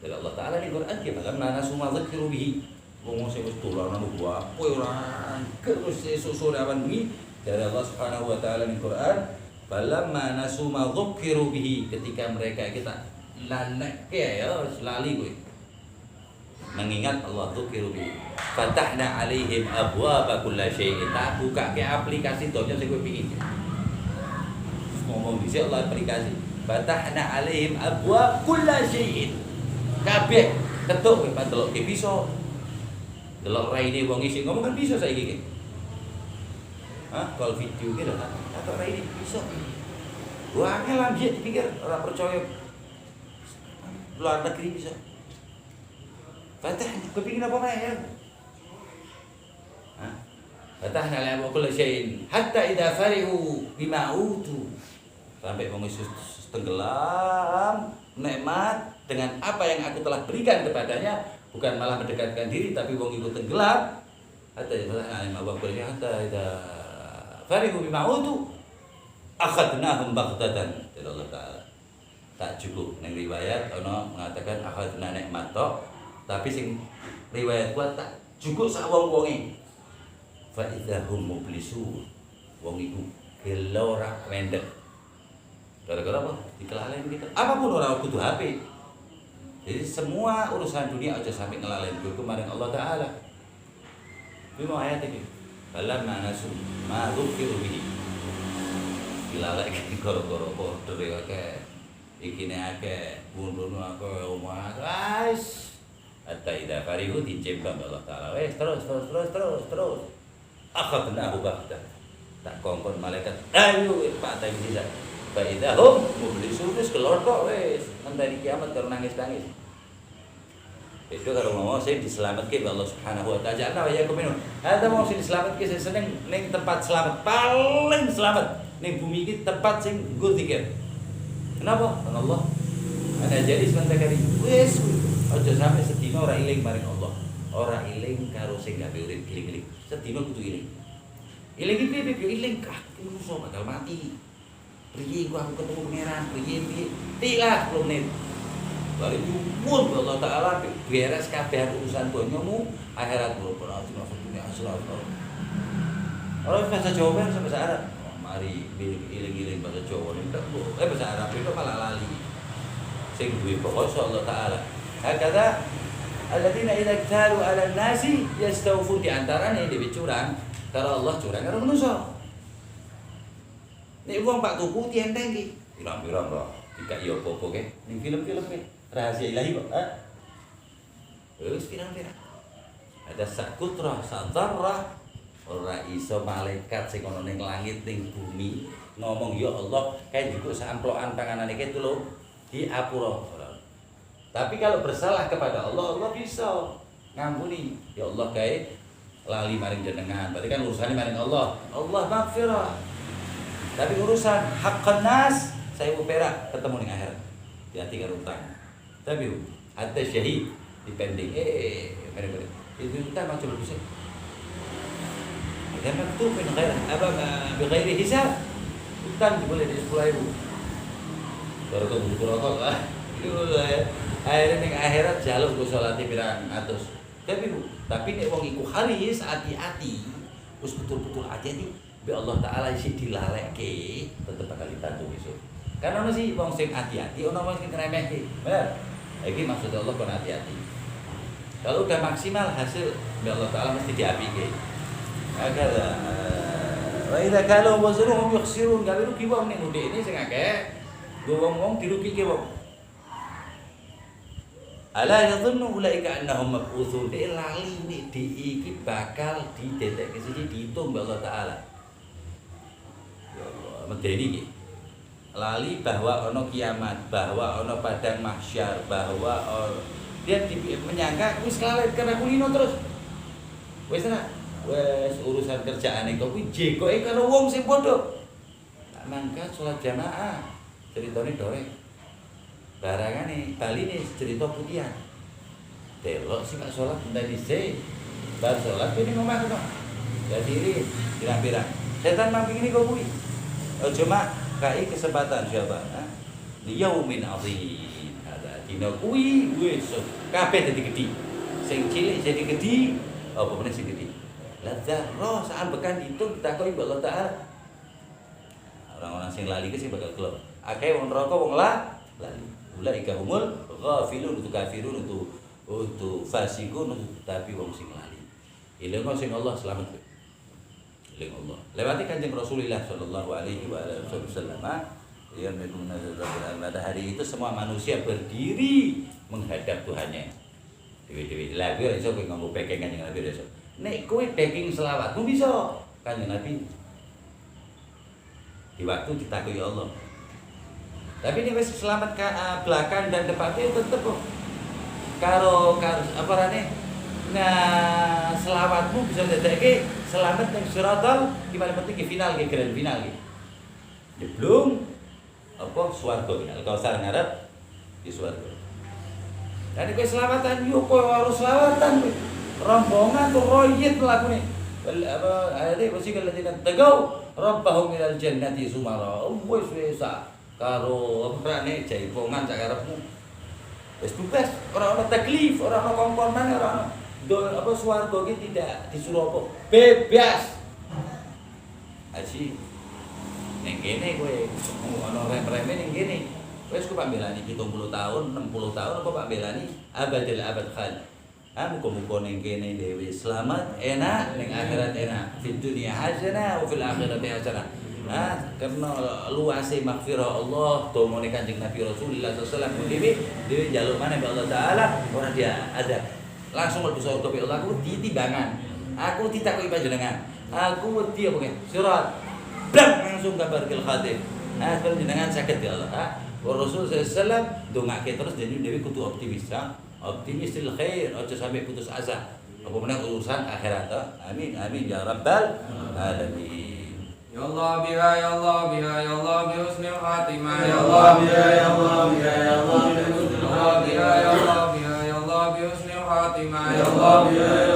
Dari Allah taala di Quran ki bagaimana summa dzikiru bihi. Wong sing wis tulanan gua kowe ora terus esuk sore awan bengi dari Allah Subhanahu wa taala di Quran, "Falamma nasu ma dzikiru bihi," ketika mereka kita lanekke ya lali kowe. Mengingat Allah dzikiru bihi. Fatahna alaihim abwaaba kulli syai'in. Tak buka ke aplikasi donya sing kowe pengin. Ngomong di Allah aplikasi fatahna alaihim abwa kulla syai'in kabeh ketuk kowe delok ke bisa delok raine wong isi ngomong kan bisa saiki iki call video ki lho atau raine bisa wah angel lanjut dipikir ora percaya luar negeri bisa fatahna kepingin apa meneh ya fatahna alaihim kulla syai'in hatta idza farihu bima utu sampai wong Yesus tenggelam nikmat dengan apa yang aku telah berikan kepadanya, bukan malah mendekatkan diri tapi wong itu tenggelam hatta idza farihu bima utu akhadnahum baghtatan ila Allah taala tak cukup. Ning riwayat ana mengatakan akhadna nikmat tok, tapi sing riwayat kuat tak cukup sak wong-wonge. Fa idzahum mublisun. Wong iku gelo ora rendek. Gara-gara apa? Dikelalen kita. Apapun ora kudu HP. Jadi semua urusan dunia aja sampai ngelalen itu maring Allah Ta'ala. Ini mau ayat ini. Falamma nasu ma dzukiru bihi. Dilalek gara-gara order akeh. Ikine akeh, bundono akeh omah. Wes. Hatta idza farihu dicembang Allah Ta'ala. Wes terus. Akhadnahu baghta. Tak kongkon malaikat. Ayo Pak Taim bisa. Fa idza hum mublisun wis kelorok wis. Ngenteni kiamat karo nangis-nangis. Itu kalau mau saya diselamatkan oleh Allah Subhanahu wa taala. Nah, ya kuminun. Ada mau sing diselamatkan saya seneng ning tempat selamat paling selamat ning bumi iki tempat sing nggo zikir. Kenapa? Karena Allah. Ana jadi sementara kali wis aja sampai sedina ora iling maring Allah. Ora iling karo sing gawe urip iling-iling. Sedina kudu iling. Iling iki piye yo iling manusa bakal mati. Priye aku ketemu pangeran, priye tilah 10 menit. Bari nyuwun Allah Ta'ala beres kabeh urusan donyamu, akhirat ora maksud dunia asal. Ora bahasa Jawa sampai bahasa Arab. Mari iling-iling bahasa Jawa nek bahasa Arab itu malah lali. Sing duwe basa Allah Ta'ala. Hakata alladzina idza ktalu 'alan nasi yastawfun di antarane dhewe curang, karo Allah curang karo manusa. Nek wong Pak tuku tienteng iki, pirang-pirang kok dikai apa-apa ke ning film-film ke. Rahasia ilahi kok, wis pirang-pirang. Ada sakutrah, sadarrah, ora iso malaikat sing ana ning langit ning bumi ngomong ya Allah, kae njupuk sak amplokan panganane iki lho, diapura. Tapi kalau bersalah kepada Allah, Allah bisa ngampuni. Ya Allah kae lali maring jenengan. Berarti kan urusannya maring Allah. Allah maghfirah. Tapi urusan haqqan nas, saya perak ketemu ning akhirat. Hati karo utang. Tapi ada syahid dipending mereka itu kita macam begitu. Dan maktub min ghair bighairi hisab. Utang boleh di 10.000. Baru ke buku rokok akhirnya ning akhirat jaluk ku salat pirang atus. Tapi nek wong iku haris hati-hati, wis betul-betul hati-hati. Bi Allah Ta'ala isi dilalekke tetep bakal ditantu besok. Karena ono sih wong sing hati-hati, ono wong sing ngremehke. Bener. Iki maksud Allah kon hati-hati. Kalau udah maksimal hasil bi Allah Ta'ala mesti diapike. Agar wa idza kalu wazunuhum yukhsirun, gak rugi wong ning ndekne sing akeh. Go wong-wong dirugike wong. Ala yadhunnu ulaika annahum mab'utsun. Dek lali nek iki bakal didetekke siji diitung bi Allah Ta'ala. Medeni iki lali bahwa ono kiamat, bahwa ono padang mahsyar, bahwa dia menyangka wis lalet karena kulino terus wis urusan kerjaane kok kuwi jekoke karo wong sing padha tak mangkat salat jamaah ceritane dorek barangane baline cerita putihan delok sing gak salat bentar dhisik bar salat ini ngomah kok jadi pirang-pirang setan mamping ini kok kuwi aja mak kai kesempatan siapa liyaumin azim ada dina kuwi wis kabeh dadi gedhi sing cilik jadi gedhi apa meneh sing gedhi ladzah roh saat bekan diitung ditakoki Allah Ta'ala orang-orang sing lali ki sing bakal kelop akeh wong neraka wong lali ulaika humul ghafilun untuk kafirun untuk fasikun tapi wong sing lali ilmu sing Allah selamat Allah. Lewati Kanjeng Rasulullah sallallahu alaihi wasallam yang pada hari itu semua manusia berdiri menghadap Tuhannya. Dewi-dewi lagu iso kowe nganggo packing Kanjeng Nabi iso. Nek kowe packing selawatmu bisa Kanjeng Nabi. Di waktu ditakuti Allah. Tapi nek wis selamat ke belakang dan depannya tetep kok. Karo apa rane? Nah, selawatmu bisa dadekke selamat ning siratal ki paling penting ki final ki grand final ki. Belum apa swarga ki Al-Kautsar ngarep di swarga. Dan kowe selawatan yo kowe harus selawatan kowe. Rombongan tuh royit lakune. Apa ayate wasi kalladina tagaw rabbahum ilal jannati sumara. Wis karo apa rene jaipongan sak karepmu. Wis bebas, ora ana taklif, ora ana kongkonan, ora ana apa swarga iki tidak disuruh apa. Bebas. Haji. Ning kene kowe ana rem-reme ning kene. Wis ku pambelani 70 tahun, 60 tahun apa pambelani abadil abad khal. Muga-muga ning kene dhewe selamat, enak, ning akhirat enak. Fid dunya hasanah wa fil akhirati hasanah. Karena luase maghfirah Allah, domone Kanjeng Nabi Rasulullah sallallahu alaihi wasallam dhewe njaluk maneh be Allah taala ora dia ada. Langsung mlebu surga be Allah aku ditimbangan. Aku ditakoki panjenengan. Aku wedi apa surat. Blak langsung kabar kil khatim. Panjenengan saged ya Allah. Rasul sallallahu alaihi wasallam dongake terus jadi dhewe kudu optimis. Optimis til khair, aja sampai putus asa. Apa meneh urusan akhirat. Amin amin ya rabbal alamin. Ya Allah biha ya Allah biha ya Allah bi husnil khatimah ya Allah biha ya Allah biha ya Allah bi husnil khatimah ya Allah biha ya Allah bi husnil khatimah ya Allah biha